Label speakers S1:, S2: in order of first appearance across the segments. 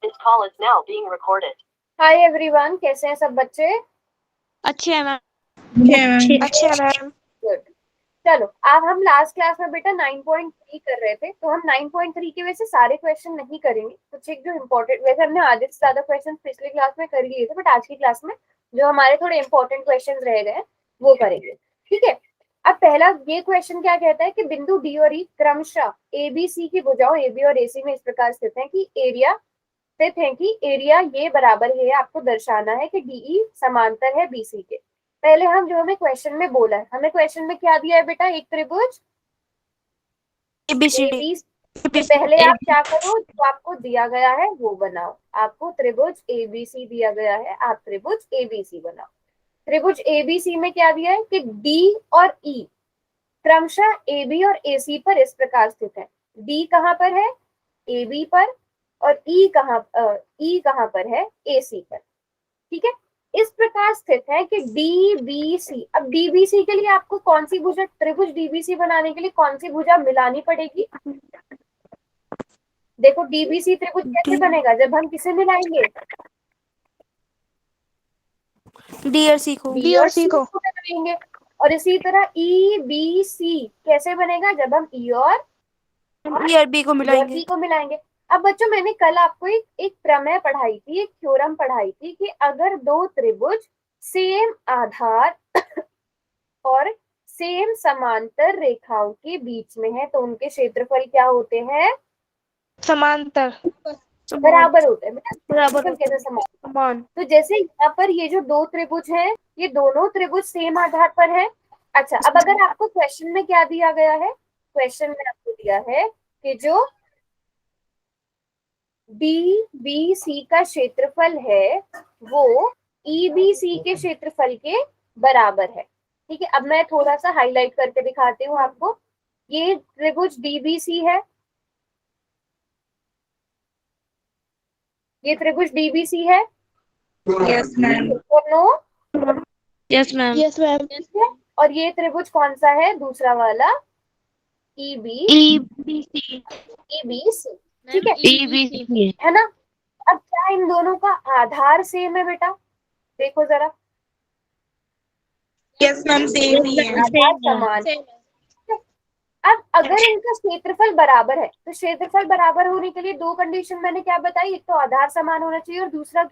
S1: This call is now being recorded. Hi everyone, कैसे हैं सब बच्चे?
S2: अच्छे है मैम।
S3: अच्छे हैं मैम।
S1: गुड। चलो, अब हम लास्ट क्लास में बेटा 9.3 कर रहे थे, तो हम 9.3 के वजह से सारे क्वेश्चन नहीं करेंगे। कुछ एक जो इम्पोर्टेंट, वैसे हमने आधे से ज्यादा क्वेश्चन पिछली क्लास में कर लिए थे, बट आज की क्लास में जो हमारे थोड़े इंपॉर्टेंट क्वेश्चन रह गए वो करेंगे। ठीक है। अब पहला ये क्वेश्चन क्या कहता है कि बिंदु डी और ई क्रमशः ए बी सी की भुजाओं ए बी और ए सी में इस प्रकार स्थित है कि एरिया ये बराबर है। आपको दर्शाना है कि डीई समांतर है बीसी के। पहले हम जो हमें क्वेश्चन में बोला है, हमें क्वेश्चन में क्या दिया है बेटा? एक त्रिभुज
S2: ABCD।
S1: पहले आप क्या करो, जो आपको दिया गया है वो बनाओ। आपको त्रिभुज एबीसी दिया गया है, आप त्रिभुज एबीसी बनाओ। त्रिभुज एबीसी में क्या दिया है कि डी और ई क्रमशः AB और AC पर इस प्रकार स्थित है। D कहाँ पर है? AB पर। और E कहाँ पर है? AC पर। ठीक है। इस प्रकार स्थित है कि DBC। अब DBC के लिए आपको कौन सी भुजा, त्रिभुज DBC बनाने के लिए कौन सी भुजा मिलानी पड़ेगी? देखो DBC त्रिभुज कैसे बनेगा जब हम किसे मिलाएंगे?
S2: D और C को।
S1: B और C को मिलाएंगे। और इसी तरह EBC कैसे बनेगा जब हम E और
S2: B को मिलाएंगे।
S1: अब बच्चों, मैंने कल आपको एक प्रमेय पढ़ाई थी, एक थ्योरम पढ़ाई थी कि अगर दो त्रिभुज सेम आधार और सेम समांतर रेखाओं के बीच में है तो उनके क्षेत्रफल क्या होते हैं?
S3: समांतर।
S1: बराबर होते हैं बेटा।
S2: बराबर
S1: कैसे समान?
S2: समान।
S1: तो जैसे यहाँ पर ये जो दो त्रिभुज हैं, ये दोनों त्रिभुज सेम आधार पर है। अच्छा, अब अगर आपको क्वेश्चन में क्या दिया गया है? क्वेश्चन में आपको दिया है कि जो DBC का क्षेत्रफल है वो EBC के क्षेत्रफल के बराबर है। ठीक है। अब मैं थोड़ा सा हाईलाइट करके दिखाती हूँ आपको। ये त्रिभुज DBC है, ये त्रिभुज DBC है।
S3: Yes ma'am.
S1: No?
S2: Yes ma'am.
S3: Yes ma'am.
S1: और ये त्रिभुज कौन सा है? दूसरा वाला
S2: EBC।
S1: EBC। ठीक है,
S2: EBC
S1: है ना? अब क्या इन दोनों का आधार सेम है बेटा? देखो जरा।
S3: यस मैम, सेम ही है।
S1: आधार समान है। अब अगर इनका क्षेत्रफल बराबर है तो क्षेत्रफल बराबर होने के लिए दो कंडीशन मैंने क्या बताई? एक तो आधार समान होना चाहिए और दूसरा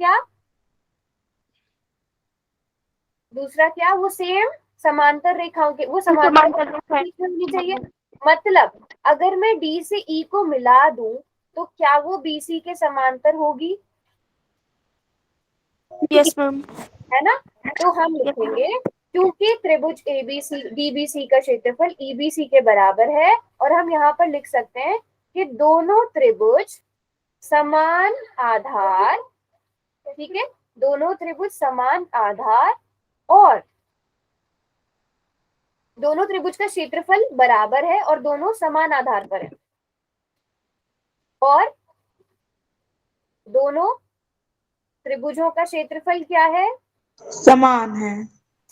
S1: क्या? वो सेम समांतर रेखाओं के, वो समांतर बीच में होनी चाहिए। मतलब अगर मैं D से E को मिला दूं तो क्या वो BC के समांतर होगी?
S2: Yes ma'am.
S1: है ना? तो हम लिखेंगे क्योंकि त्रिभुज ABC DBC का क्षेत्रफल EBC के बराबर है, और हम यहाँ पर लिख सकते हैं कि दोनों त्रिभुज समान आधार, ठीक है, दोनों त्रिभुज समान आधार और दोनों त्रिभुज का क्षेत्रफल बराबर है और दोनों समान आधार पर है, और दोनों त्रिभुजों का क्षेत्रफल क्या है?
S3: समान है।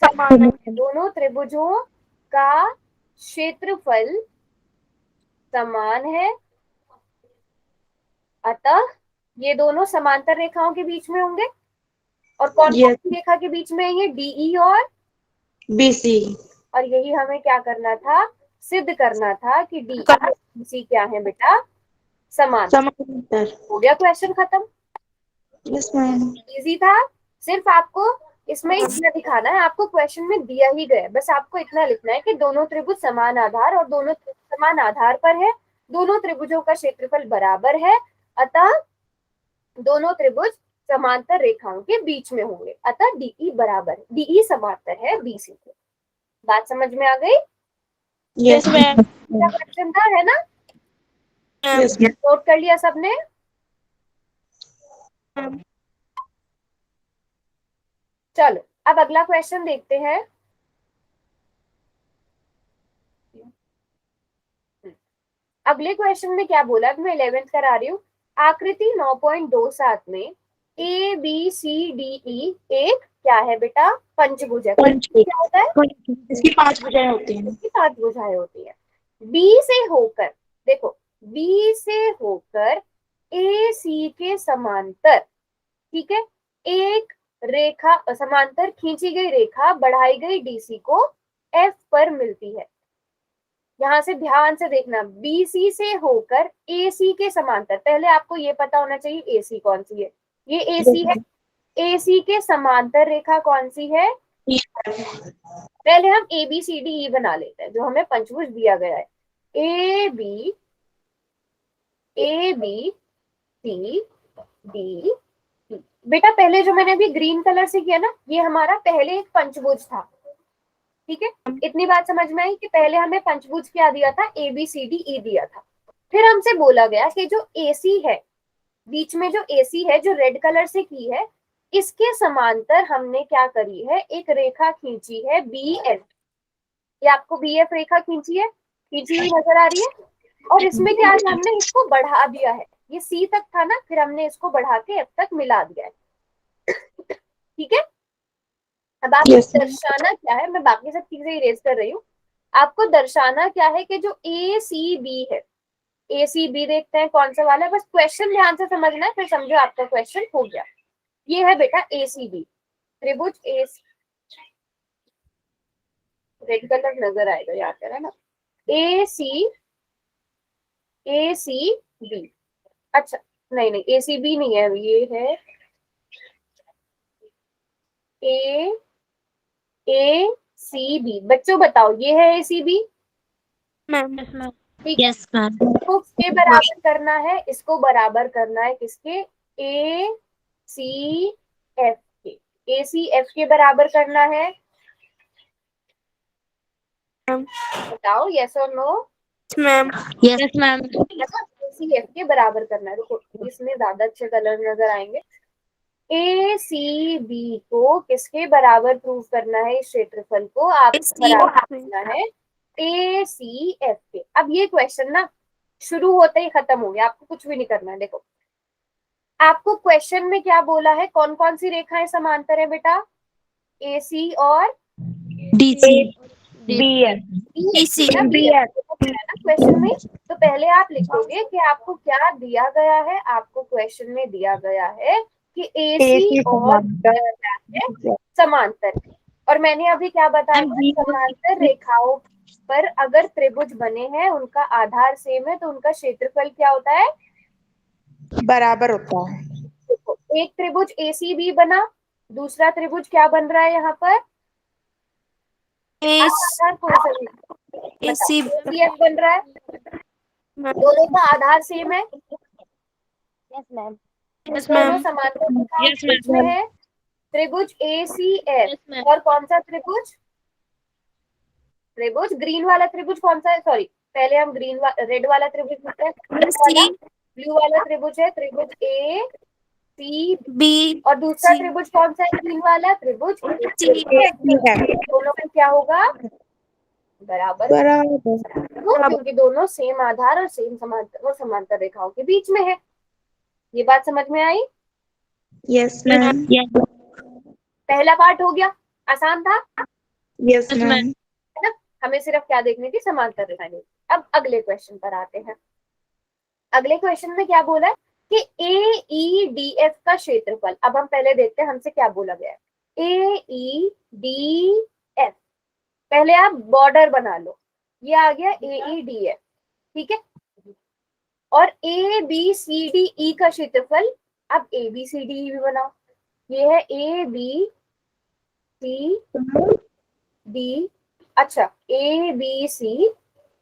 S1: दोनों त्रिभुजों का क्षेत्रफल समान है, अतः ये दोनों समांतर रेखाओं के बीच में होंगे। और कौन कौन सी रेखा के बीच में है ये? DE और
S3: BC।
S1: और यही हमें क्या करना था? सिद्ध करना था कि DE और BC क्या है बेटा? समांतर। हो गया क्वेश्चन खत्म।
S3: Yes ma'am.
S1: इजी था। सिर्फ आपको इसमें इतना दिखाना है, आपको क्वेश्चन में दिया ही गया, बस आपको इतना लिखना है कि दोनों त्रिभुज समान आधार और दोनों त्रिभुज समान आधार पर है, दोनों त्रिभुजों का क्षेत्रफल बराबर है, अतः दोनों त्रिभुज समांतर रेखाओं के बीच में होंगे, अतः DE बराबर, DE समांतर है BC के। बात समझ में आ गई?
S3: Yes ma'am.
S1: क्वेश्चन था, है ना?
S3: यस
S1: नोट कर लिया सबने? चलो अब अगला क्वेश्चन देखते हैं। अगले क्वेश्चन में क्या बोला, अब मैं 11th करा रही हूँ। आकृति 9.27 में ABCDE एक क्या है बेटा? पंचभुज है। क्या होता है?
S3: इसकी 5 भुजाएं होती हैं।
S1: इसकी 5 भुजाएं होती है। B से होकर, देखो B से होकर ए सी के समांतर, ठीक है, एक रेखा समांतर खींची गई रेखा बढ़ाई गई डीसी को एफ पर मिलती है। यहां से ध्यान से देखना, बीसी से होकर एसी के समांतर, पहले आपको ये पता होना चाहिए एसी कौन सी है, ये एसी है। एसी के समांतर रेखा कौन सी है? पहले हम A B C D E बना लेते हैं जो हमें पंचभुज दिया गया है। ए बी सी डी, बेटा पहले जो मैंने अभी ग्रीन कलर से किया ना, ये हमारा पहले एक पंचभुज था, ठीक है। इतनी बात समझ में आई कि पहले हमें पंचभुज क्या दिया था, A B C D E दिया था। फिर हमसे बोला गया कि जो एसी है, बीच में जो एसी है जो रेड कलर से की है, इसके समांतर हमने क्या करी है, एक रेखा खींची है बी एफ। ये आपको बी एफ रेखा खींची है, खींची हुई नजर आ रही है। और इसमें क्या है, हमने इसको बढ़ा दिया है, ये सी तक था ना, फिर हमने इसको बढ़ा के एफ तक मिला दिया है, ठीक है। अब आपको दर्शाना क्या है, मैं बाकी सब चीजें इरेज कर रही हूँ, आपको दर्शाना क्या है कि जो ए सी बी है, ए सी बी देखते हैं कौन सा वाला है, बस क्वेश्चन ध्यान से समझना है, फिर समझो आपका क्वेश्चन हो गया। ये है बेटा ए सी बी त्रिभुज, ए रेड कलर नजर आएगा यहाँ पर, है ना, ए सी बी। अच्छा नहीं नहीं, ए सी बी नहीं है, ये है ए सी बी। बच्चों बताओ, ये है ए सी बी,
S2: मैम।
S1: ठीक है।
S2: Yes ma'am.
S1: इसको किसके बराबर करना है, इसको बराबर करना है किसके, ए सी एफ के, ए सी एफ के बराबर करना है। बताओ यस और no.
S2: Ma'am. Yes ma'am.
S1: A C F के बराबर करना है। देखो इसमें ज्यादा अच्छे कलर नजर आएंगे। ए सी बी को किसके बराबर प्रूव करना है, इस क्षेत्रफल को आपको बराबर करना है ए सी एफ के। अब ये क्वेश्चन ना शुरू होते ही खत्म हो गया, आपको कुछ भी नहीं करना है। देखो आपको क्वेश्चन में क्या बोला है, कौन कौन सी रेखाएं समांतर है बेटा, ए सी और
S2: डीसी
S3: बी एफ
S1: क्वेश्चन में। तो पहले आप लिखोगे कि आपको क्या दिया गया है, आपको क्वेश्चन में दिया गया है कि एसी और समांतर। और मैंने अभी क्या बताया था, समांतर रेखाओं पर अगर त्रिभुज बने हैं, उनका आधार सेम है, तो उनका क्षेत्रफल क्या होता है,
S3: बराबर होता है।
S1: देखो एक त्रिभुज एसीबी बना, दूसरा त्रिभुज क्या बन रहा है यहाँ पर, आधार कौन सा एसीबीएफ बन रहा है, दोनों का आधार सेम है।
S2: Yes ma'am.
S1: दोनों समांतर रेखाओं में है, त्रिभुज एसीएफ। और कौन सा त्रिभुज, त्रिभुज ग्रीन वाला त्रिभुज कौन सा है, सॉरी पहले हम रेड वाला त्रिभुज लिखते हैं, ब्लू वाला त्रिभुज है त्रिभुज ए सी बी, और दूसरा त्रिभुज कौन सा है, ग्रीन वाला त्रिभुज दोनों का क्या होगा, बराबर, क्योंकि दोनों सेम आधार और सेम समांतर और समांतर रेखाओं के बीच में है। ये बात समझ में आई?
S3: Yes ma'am.
S1: पहला पार्ट हो गया, आसान था।
S3: Yes ma'am.
S1: है ना, हमें सिर्फ क्या देखनी थी, समांतर रेखाएं। अब अगले क्वेश्चन पर आते हैं। अगले क्वेश्चन में क्या बोला है कि ए ई डी एफ का क्षेत्रफल। अब हम पहले देखते हैं हमसे क्या बोला गया है, ए ई डी एफ। पहले आप बॉर्डर बना लो, ये आ गया ए ई डी एफ, ठीक है। और A B C D E का क्षेत्रफल, अब A B C D E भी बनाओ, ये है ए बी सी डी, अच्छा A B C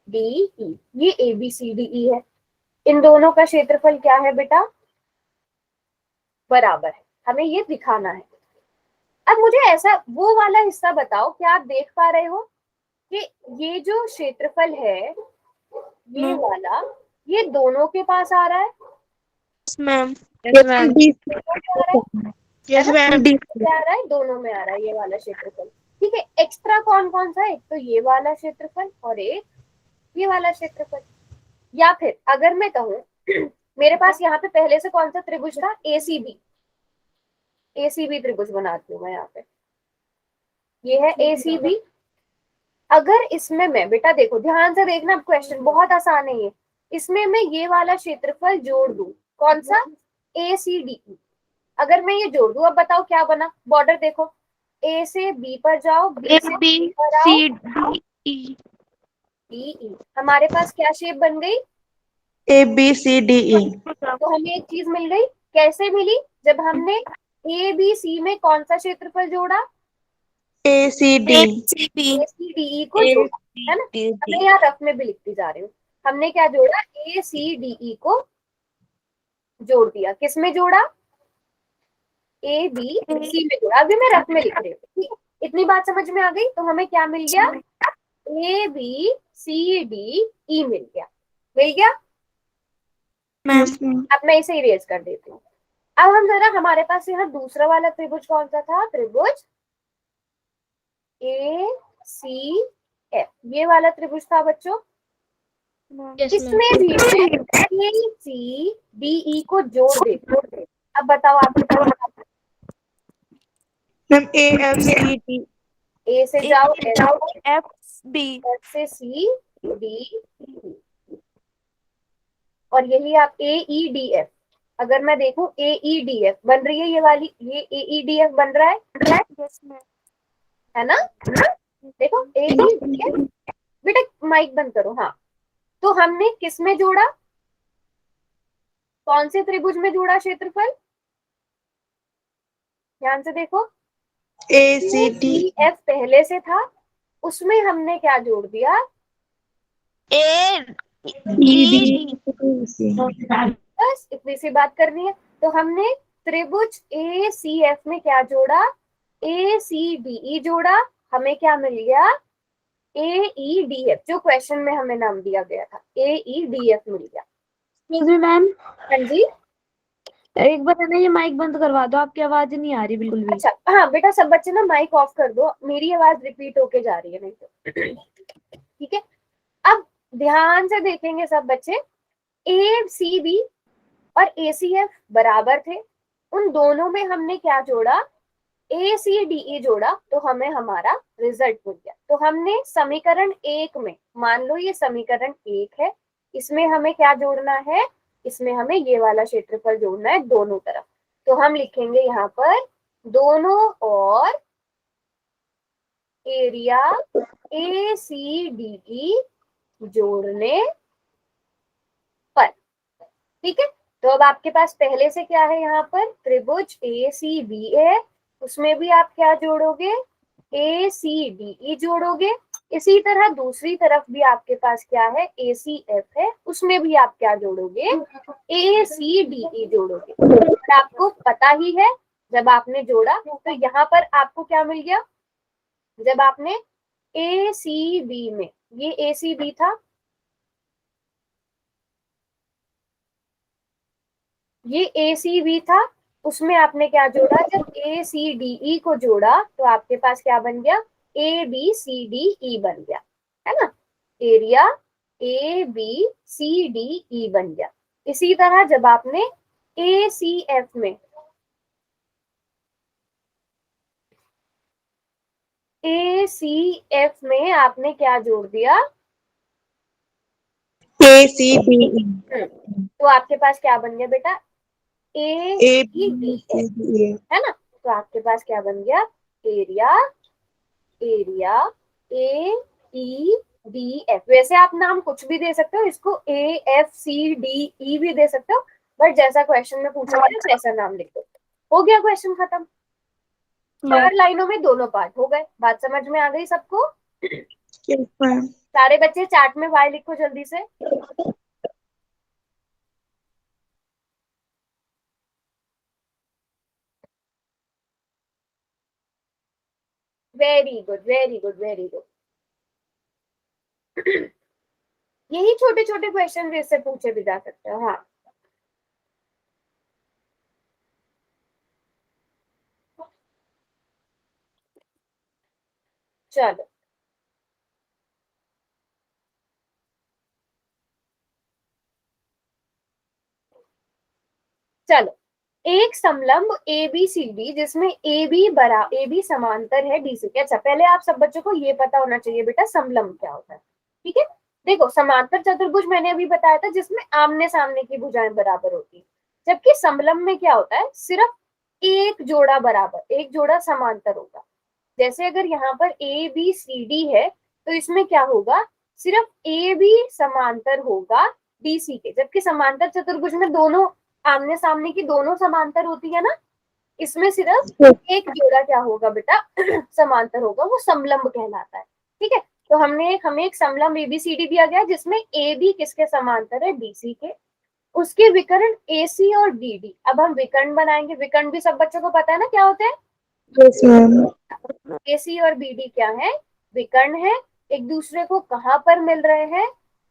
S1: D E, ये A B C D E है। इन दोनों का क्षेत्रफल क्या है बेटा, बराबर है, हमें ये दिखाना है। अब मुझे ऐसा वो वाला हिस्सा बताओ, क्या आप देख पा रहे हो कि ये जो क्षेत्रफल है, ये वाला, ये दोनों के पास आ रहा है,
S2: मैम।
S1: यस मैम, क्या आ रहा है, दोनों में आ रहा है ये वाला क्षेत्रफल, ठीक है। एक्स्ट्रा कौन कौन सा है, एक तो ये वाला क्षेत्रफल और एक ये वाला क्षेत्रफल। या फिर अगर मैं कहूँ मेरे पास यहाँ पे पहले से कौन सा त्रिभुज था, एसीबी, एसीबी त्रिभुज बनाती हूँ मैं यहाँ पे, ये है एसीबी। अगर इसमें मैं, बेटा देखो ध्यान से देखना, क्वेश्चन बहुत आसान है ये, इसमें मैं ये वाला क्षेत्रफल जोड़ दूं, कौन सा? ACDE। अगर मैं ये जोड़ दूं, अब बताओ क्या बना? बॉर्डर देखो, A से B पर जाओ, B से C पर आओ,
S2: ABCDE
S1: DE। हमारे पास क्या शेप बन गई?
S3: ABCDE।
S1: तो हमें एक चीज मिल गई। कैसे मिली? जब हमने ABC में कौन सा क्षेत्रफल जोड़ा?
S3: ACD।
S1: ACDE को जोड़ा, है ना? मैं यहाँ रफ में भी लिखती जा रही हूँ। हमने क्या जोड़ा? ACDE को जोड़ दिया। किस में जोड़ा? ABC में जोड़ा। अभी मैं रफ में लिख रही हूँ, ठीक है? इतनी बात समझ में आ गई? तो हमें क्या मिल गया? ABCDE मिल गया। मिल गया?
S3: Yes, ma'am.
S1: अब मैं इसे इरेज कर देती हूँ। अब हम जरा, हमारे पास यहाँ दूसरा वाला त्रिभुज कौन सा था? त्रिभुज ACF, ये वाला त्रिभुज था बच्चों। इसमें भी मैं ACDE को जोड़ देती। अब बताओ आपके पास क्या था?
S3: Ma'am, AFCD।
S1: A से जाओ,
S2: FB
S1: F से C, D, E। और यही आप AEDF। अगर मैं देखूं AEDF बन रही है, ये वाली, ये AEDF बन रहा है ना? देखो AEDF। बेटा माइक बंद करो। हाँ, तो हमने किस में जोड़ा? कौन से त्रिभुज में जोड़ा क्षेत्रफल? ध्यान से देखो।
S3: ACD।
S1: ACF पहले से था, उसमें हमने क्या जोड़ दिया?
S3: ED।
S1: बस इतनी सी बात करनी है। तो हमने त्रिभुज ACF में क्या जोड़ा? ACDE जोड़ा। हमें क्या मिल गया? AEDF, जो क्वेश्चन में हमें नाम दिया गया था, AEDF मिल गया।
S2: मैम,
S1: हाँ जी।
S2: एक बार है ना ये माइक बंद करवा दो, आपकी आवाज नहीं आ रही बिल्कुल भी।
S1: अच्छा, हाँ बेटा, सब बच्चे ना माइक ऑफ कर दो, मेरी आवाज रिपीट होके जा रही है नहीं तो। ठीक है, अब ध्यान से देखेंगे सब बच्चे। ACB और ACF बराबर थे, उन दोनों में हमने क्या जोड़ा? ACDE जोड़ा, तो हमें हमारा रिजल्ट मिल गया। तो हमने समीकरण 1 में, मान लो ये समीकरण 1 है, इसमें हमें क्या जोड़ना है? इसमें हमें ये वाला क्षेत्रफल जोड़ना है दोनों तरफ। तो हम लिखेंगे यहाँ पर दोनों और एरिया ACDE जोड़ने पर। ठीक है, तो अब आपके पास पहले से क्या है? यहाँ पर त्रिभुज ACB है, उसमें भी आप क्या जोड़ोगे? ACDE जोड़ोगे। इसी तरह दूसरी तरफ भी आपके पास क्या है? ACF है, उसमें भी आप क्या जोड़ोगे? ACDE जोड़ोगे। और आपको पता ही है, जब आपने जोड़ा तो यहाँ पर आपको क्या मिल गया? जब आपने ACB में, ये ACB था, ये ACB था, उसमें आपने क्या जोड़ा? जब ACDE को जोड़ा तो आपके पास क्या बन गया? ABCDE बन गया, है ना? एरिया ABCDE बन गया। इसी तरह जब आपने ACF में, ACF में आपने क्या जोड़ दिया?
S3: ACDE।
S1: तो आपके पास क्या बन गया बेटा? AEDF,
S3: ABCDE।
S1: है ना? तो आपके पास क्या बन गया? Area AEDF। वैसे आप नाम कुछ भी दे सकते हो, इसको AFCDE भी दे सकते हो, बट जैसा क्वेश्चन में पूछा गया वैसा नाम लिख दो। हो गया, क्वेश्चन खत्म। 4 लाइनों में दोनों पार्ट हो गए। बात समझ में आ गई सबको?
S3: Yes, ma'am.
S1: सारे बच्चे चार्ट में Y लिखो जल्दी से। Very good, very good, very good. यही छोटे छोटे क्वेश्चन भी इससे पूछे भी जा सकते हैं। हाँ, चलो चलो। एक समलंब ABCD जिसमें AB समांतर है DC के। अच्छा, पहले आप सब बच्चों को ये पता होना चाहिए बेटा समलंब क्या होता है। ठीक है, देखो समांतर चतुर्भुज मैंने अभी बताया था, जिसमें आमने सामने की भुजाएं बराबर होती है। जबकि समलंब में क्या होता है, सिर्फ एक जोड़ा बराबर, एक जोड़ा समांतर होगा। जैसे अगर यहाँ पर ए बी सी डी है तो इसमें क्या होगा, सिर्फ ए बी समांतर होगा डी सी के, जबकि समांतर चतुर्भुज में दोनों आमने सामने की दोनों समांतर होती है ना, इसमें सिर्फ एक जोड़ा क्या होगा बेटा समांतर होगा, वो समलंब कहलाता है। ठीक है, तो हमें एक समलंब एबीसीडी दिया गया जिसमें ए बी किसके समांतर है, डीसी के, उसके विकर्ण AC और DD। अब हम विकर्ण बनाएंगे, विकर्ण भी सब बच्चों को पता है ना क्या होते हैं,
S3: यस मैम।
S1: AC और BD क्या है, विकर्ण है, एक दूसरे को कहाँ पर मिल रहे हैं,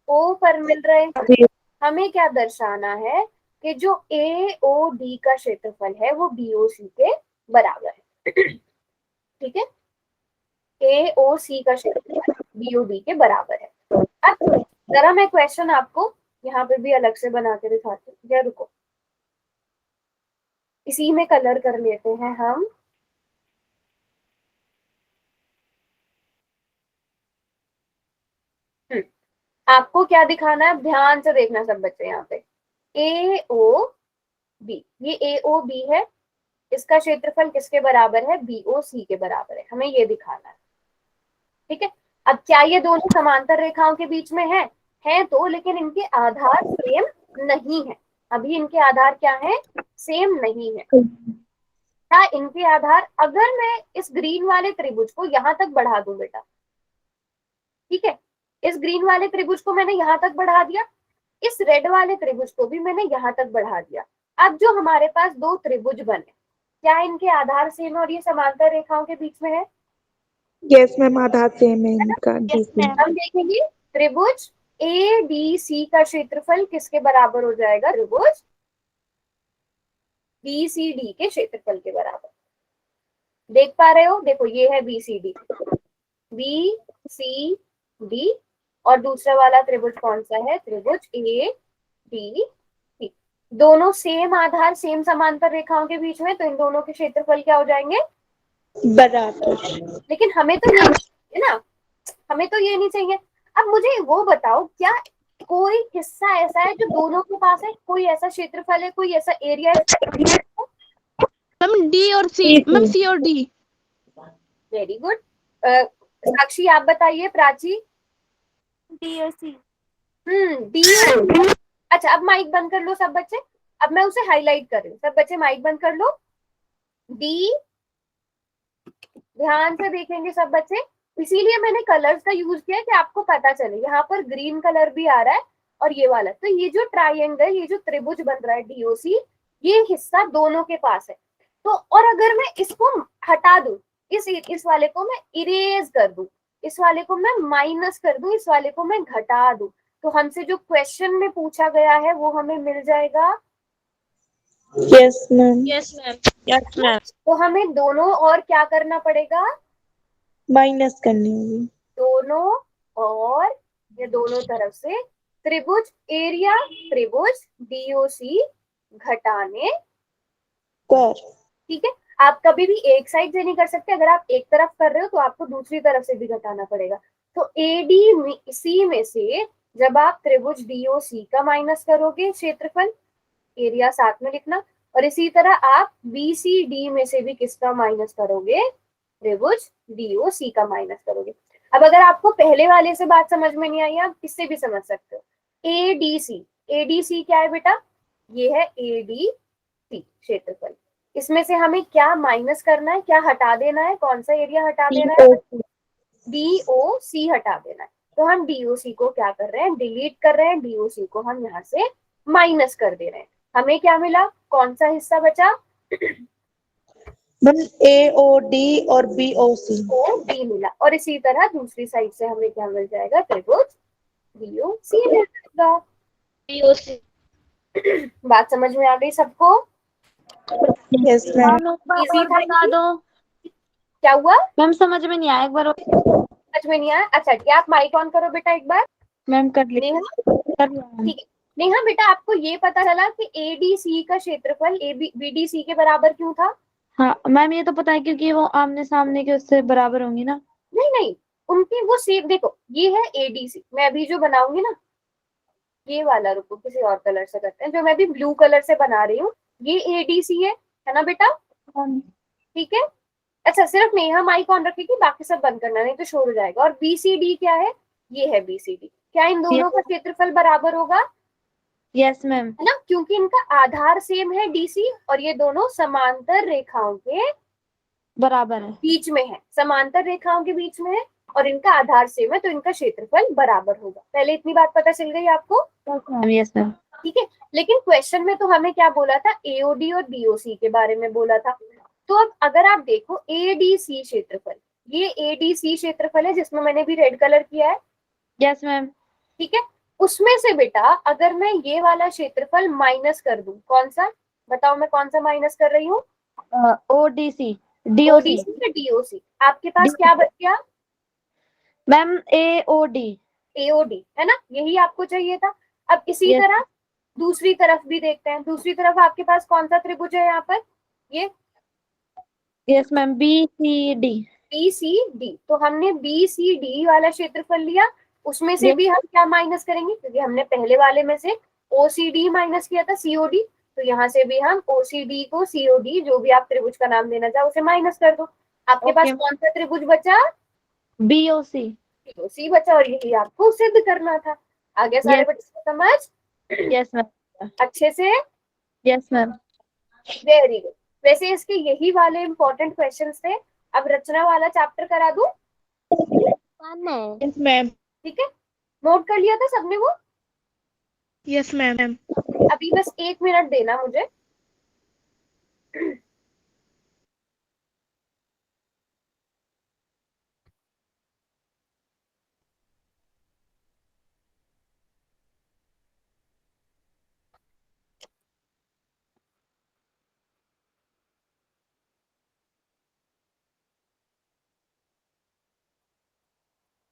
S1: O पर मिल रहे हैं। हमें क्या दर्शाना है कि जो AOD का क्षेत्रफल है वो BOC के बराबर है। ठीक है, AOC का क्षेत्रफल BOD के बराबर है। अब जरा मैं क्वेश्चन आपको यहाँ पे भी अलग से बना के दिखाती हूँ, जरा रुको, इसी में कलर कर लेते हैं हम। आपको क्या दिखाना है, ध्यान से देखना सब बच्चे यहाँ पे, AOB, ये AOB है, इसका क्षेत्रफल किसके बराबर है, BOC के बराबर है, हमें ये दिखाना है। ठीक है, अब क्या ये दोनों समांतर रेखाओं के बीच में है तो, लेकिन इनके आधार सेम नहीं है, अभी इनके आधार क्या है, सेम नहीं है। क्या इनके आधार, अगर मैं इस ग्रीन वाले त्रिभुज को यहां तक बढ़ा दूं बेटा, ठीक है, इस ग्रीन वाले त्रिभुज को मैंने यहां तक बढ़ा दिया, इस रेड वाले त्रिभुज को भी मैंने यहां तक बढ़ा दिया, अब जो हमारे पास दो त्रिभुज बने, क्या इनके आधार सेम और ये समांतर रेखाओं के बीच में है।
S3: यस मैम, आधार सेम है इनका।
S1: हम देखेंगे त्रिभुज ABC का क्षेत्रफल किसके बराबर हो जाएगा, त्रिभुज BCD के क्षेत्रफल के बराबर। देख पा रहे हो, देखो ये है BCD, BCD, और दूसरा वाला त्रिभुज कौन सा है, त्रिभुज ABC। दोनों सेम आधार सेम समांतर रेखाओं के बीच में, तो इन दोनों के क्षेत्रफल क्या हो जाएंगे,
S3: बराबर।
S1: लेकिन हमें तो ये है ना, हमें तो ये नहीं चाहिए। अब मुझे वो बताओ, क्या कोई हिस्सा ऐसा है जो दोनों के पास है, कोई ऐसा क्षेत्रफल है, कोई ऐसा एरिया है।
S4: मैम डी और सी, मैम सी और डी।
S1: वेरी गुड, साक्षी आप बताइए, प्राची।
S2: डी और सी।
S1: डी। अच्छा, अब माइक बंद कर लो सब बच्चे, अब मैं उसे हाईलाइट कर रही हूँ, सब बच्चे माइक बंद कर लो। डी, ध्यान से देखेंगे सब बच्चे, इसीलिए मैंने कलर्स का यूज किया कि आपको पता चले, यहाँ पर ग्रीन कलर भी आ रहा है और ये वाला, तो ये जो ट्राइंगल, ये जो त्रिभुज बन रहा है DOC, ये हिस्सा दोनों के पास है। तो और अगर मैं इसको हटा दूं, इस वाले को मैं इरेज कर दूं, इस वाले को मैं माइनस कर दूं, इस वाले को मैं घटा दूं, तो हमसे जो क्वेश्चन में पूछा गया है वो हमें मिल जाएगा।
S3: Yes ma'am.
S4: Yes ma'am. Yes ma'am.
S1: तो हमें दोनों और क्या करना पड़ेगा,
S3: माइनस करनी होगी।
S1: दोनों और ये दोनों तरफ से त्रिभुज एरिया, त्रिभुज DOC घटाने
S3: कर।
S1: ठीक है, आप कभी भी एक साइड से नहीं कर सकते, अगर आप एक तरफ कर रहे हो तो आपको दूसरी तरफ से भी घटाना पड़ेगा। तो ADC में से जब आप त्रिभुज DOC का माइनस करोगे क्षेत्रफल, एरिया साथ में लिखना, और इसी तरह आप BCD में से भी किसका माइनस करोगे, त्रिभुज DOC का माइनस करोगे। अब अगर आपको पहले वाले से बात समझ में नहीं आई, आप इससे भी समझ सकते हो। ADC क्या है बेटा, ये है ADC क्षेत्रफल, इसमें से हमें क्या माइनस करना है, क्या हटा देना है, कौन सा एरिया हटा देना है, DOC हटा देना है। तो हम DOC को क्या कर रहे हैं, डिलीट कर रहे हैं, DOC को हम यहाँ से माइनस कर दे रहे हैं। हमें क्या मिला, कौन सा हिस्सा बचा,
S3: AOD और BOC
S1: OD मिला, और इसी तरह दूसरी साइड से हमें क्या मिल जाएगा, त्रिभुज BOC मिल जाएगा। बात समझ में आ गई सबको,
S3: यस मैम।
S1: इजी था,
S2: बता दो।
S1: क्या हुआ,
S2: मैम समझ में नहीं आया, एक बार
S1: समझ में नहीं आया। अच्छा, क्या आप माइक ऑन करो बेटा एक बार।
S2: मैम कर ली।
S1: नेहा,
S2: कर लिया मैम।
S1: ठीक है, नेहा बेटा आपको ये पता चला कि ADC का क्षेत्रफल BDC के बराबर क्यों था।
S2: हाँ मैम, ये तो पता है क्योंकि वो आमने सामने के उससे बराबर होंगी ना।
S1: नहीं नहीं, उनकी वो सेम, देखो ये है ADC, मैं अभी जो बनाऊंगी ना, ये वाला, रुको किसी और कलर से करते हैं, जो मैं भी ब्लू कलर से बना रही हूँ, ये एडीसी है ना बेटा? ठीक है। अच्छा, सिर्फ नेहा माइक ऑन रखेगी, बाकी सब बंद करना, नहीं तो शोर हो जाएगा। और बीसीडी क्या है? ये है बीसीडी। क्या इन दोनों का क्षेत्रफल बराबर होगा?
S2: Yes ma'am.
S1: है ना, क्योंकि इनका आधार सेम है डीसी, और ये दोनों समांतर रेखाओं के
S2: बराबर है।
S1: बीच में है, समांतर रेखाओं के बीच में है, और इनका आधार सेम है, तो इनका क्षेत्रफल बराबर होगा। पहले इतनी बात पता चल गई आपको?
S2: Yes ma'am.
S1: ठीक है। लेकिन क्वेश्चन में तो हमें क्या बोला था? एओडी और बीओसी के बारे में बोला था। तो अब अगर आप देखो एडीसी क्षेत्रफल, ये एडीसी क्षेत्रफल है जिसमें मैंने भी रेड कलर किया है।
S2: Yes ma'am.
S1: ठीक है। उसमें से बेटा अगर मैं ये वाला क्षेत्रफल माइनस कर दूं, कौन सा बताओ, मैं कौन सा माइनस कर रही हूँ?
S2: ओडीसी डीओसी।
S1: ओडीसी या डीओसी? आपके पास क्या बच गया?
S2: Ma'am AOD.
S1: एओडी, है ना, यही आपको चाहिए था। अब इसी
S2: Yes.
S1: तरह दूसरी तरफ भी देखते हैं। दूसरी तरफ आपके पास कौन सा त्रिभुज है यहाँ पर? ये
S2: यस मैम बीसीडी।
S1: बीसीडी। तो हमने बीसीडी वाला क्षेत्रफल लिया, उसमें से
S2: Yes.
S1: भी हम क्या माइनस करेंगे? क्योंकि हमने पहले वाले में से ओसीडी माइनस किया था, सीओडी, तो यहाँ से भी हम ओसीडी को सीओडी, जो भी आप त्रिभुज का नाम देना चाहो, उसे माइनस कर दो। आपके पास
S2: Okay.
S1: कौन सा त्रिभुज बचा?
S2: बीओसी।
S1: सी बचा, और यही आपको सिद्ध करना था। आगे सारे
S2: Yes.
S1: बच्चे को समझ
S2: यस मैम।
S1: अच्छे से?
S2: Yes ma'am.
S1: Very good. वैसे इसके यही वाले इंपॉर्टेंट क्वेश्चंस थे। अब रचना वाला चैप्टर करा दूं?
S3: Yes ma'am.
S1: ठीक है, नोट कर लिया था सबने वो?
S3: Yes ma'am.
S1: अभी बस 1 मिनट देना मुझे।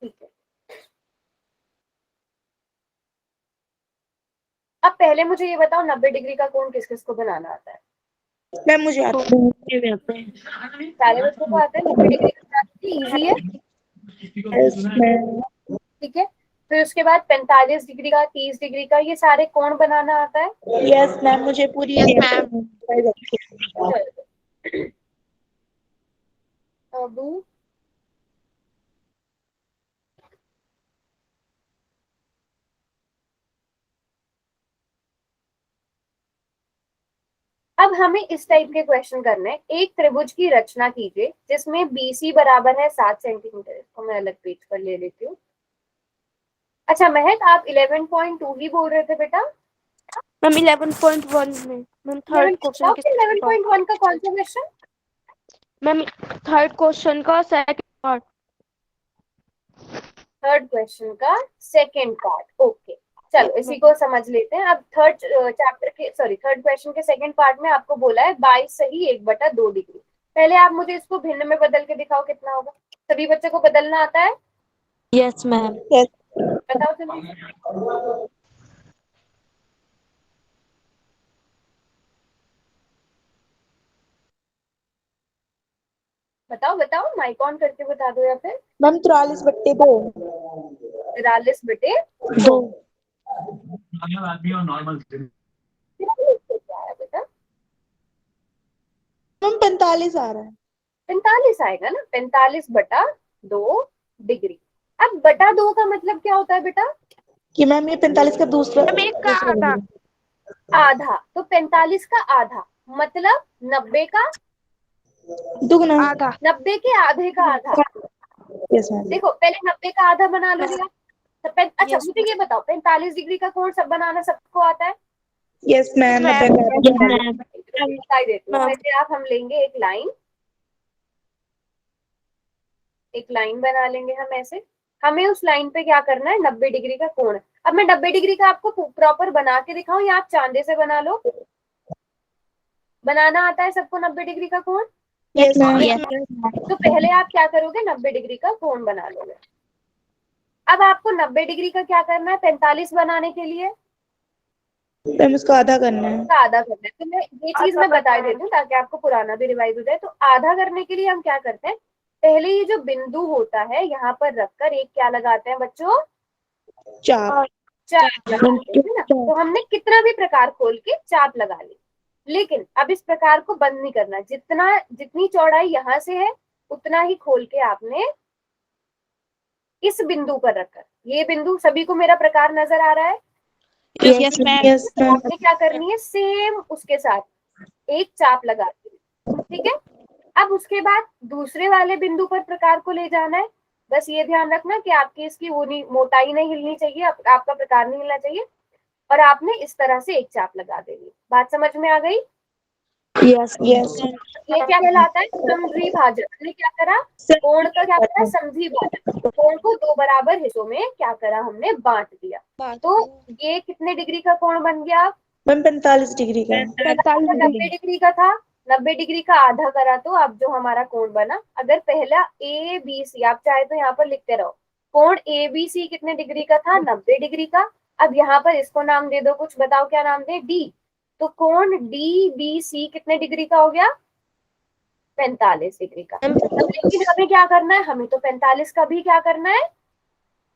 S1: ठीक है, अब पहले मुझे ये बताओ, 90 डिग्री का कोण किस किस को बनाना आता है?
S3: मैम मुझे आता है।
S1: सारे बच्चों को आता है 90 डिग्री का? इजी है।
S3: Yes ma'am.
S1: ठीक है। फिर उसके बाद 45 डिग्री का, 30 डिग्री का, ये सारे कोण बनाना आता है।
S3: यस मैम, मुझे पूरी
S1: चलो। अब अब हमें इस टाइप के क्वेश्चन करने हैं। एक त्रिभुज की रचना कीजिए जिसमें बीसी बराबर है 7 सेंटीमीटर। इसको मैं अलग पेज पर ले लेती हूँ। अच्छा महक, आप 11.2 ही बोल रहे थे बेटा?
S4: मैम 11.1 में मैम थर्ड क्वेश्चन के
S1: 11.1 का कौन सा क्वेश्चन?
S4: मैम थर्ड क्वेश्चन का सेकंड पार्ट।
S1: थर्ड क्वेश्चन का सेकंड पार्ट। ओके, चलो इसी को समझ लेते हैं। अब थर्ड क्वेश्चन के सेकंड पार्ट में आपको बोला है 22 सही 1/2 डिग्री। पहले आप मुझे इसको भिन्न में बदल के दिखाओ कितना होगा। सभी बच्चों को बदलना आता है?
S2: Yes ma'am.
S1: बताओ जल्दी। बताओ बताओ, माइक ऑन करके बता दो, या फिर
S3: मैम 43/2।
S1: 43/2। क्या है बेटा?
S3: मैम 45 आ रहा है।
S1: 45 आएगा ना, 45/2 डिग्री। अब बटा 2 का मतलब क्या होता है बेटा?
S3: कि मैम ये 45 का दूसरा
S4: एक का आधा।
S1: आधा। तो 45 का आधा मतलब 90 का
S3: दुगना।
S4: आधा।
S1: 90 के आधे का आधा।
S3: Yes ma'am.
S1: देखो पहले 90 का आधा बना लो भैया। अच्छा मुझे ये बताओ, 45 डिग्री का कोण सब बनाना सबको आता है?
S3: Yes ma'am.
S1: बता ही देती हूँ। वैसे आप हम लेंगे एक लाइन बना लेंगे हम ऐसे। हमें उस लाइन पे क्या करना है? 90 डिग्री का कोण। अब मैं 90 डिग्री का आपको प्रॉपर बना के दिखाऊं या आप चांदे से बना लो? बनाना आता है सबको 90 डिग्री का कोण?
S3: Yes ma'am.
S1: तो पहले आप क्या करोगे? 90 डिग्री का कोण बना लोगे। अब आपको 90 डिग्री का क्या करना है 45 बनाने के लिए?
S3: मैम इसको आधा करना है।
S1: इसका आधा करना है। तो मैं ये चीज मैं बता देती हूँ ताकि आपको पुराना भी रिवाइज हो जाए। तो आधा करने के लिए हम क्या करते हैं? पहले ये जो बिंदु होता है यहाँ पर रखकर एक क्या लगाते हैं बच्चों?
S3: चाप।
S1: चाप लगा ली, है ना। तो हमने कितना भी प्रकार खोल के चाप लगा ली, लेकिन अब इस प्रकार को बंद नहीं करना। जितनी चौड़ाई यहाँ से है उतना ही खोल के आपने इस बिंदु पर रखकर, ये बिंदु सभी को मेरा प्रकार नजर आ रहा है।
S4: Yes ma'am.
S3: Yes ma'am.
S1: आपने क्या करनी है, सेम उसके साथ एक चाप लगा दी, ठीक है। अब उसके बाद दूसरे वाले बिंदु पर प्रकार को ले जाना है। बस ये ध्यान रखना कि आपकी इसकी वो नहीं, मोटाई नहीं हिलनी चाहिए, आपका प्रकार नहीं हिलना चाहिए, और आपने इस तरह से एक चाप लगा देनी। बात समझ में आ गई?
S2: यस
S3: यस
S1: ये क्या कहलाता है, समद्वि भाजन। हमने क्या करा, कोण का क्या करा, समद्वि भाजन। कोण को दो बराबर हिस्सों में क्या करा, हमने बांट दिया। तो ये कितने डिग्री का कोण बन गया?
S3: मैम 45 डिग्री का।
S1: 90 डिग्री का था, 90 डिग्री का आधा करा तो अब जो हमारा कोण बना, अगर पहला ए बी सी, आप चाहे तो यहाँ पर लिखते रहो, कोण ए बी सी कितने डिग्री का था, 90 डिग्री का। अब यहाँ पर इसको नाम दे दो कुछ, बताओ क्या नाम दे, डी। तो कोण डी बी सी कितने डिग्री का हो गया, 45 डिग्री का। लेकिन हमें क्या करना है, हमें तो 45 का भी क्या करना है,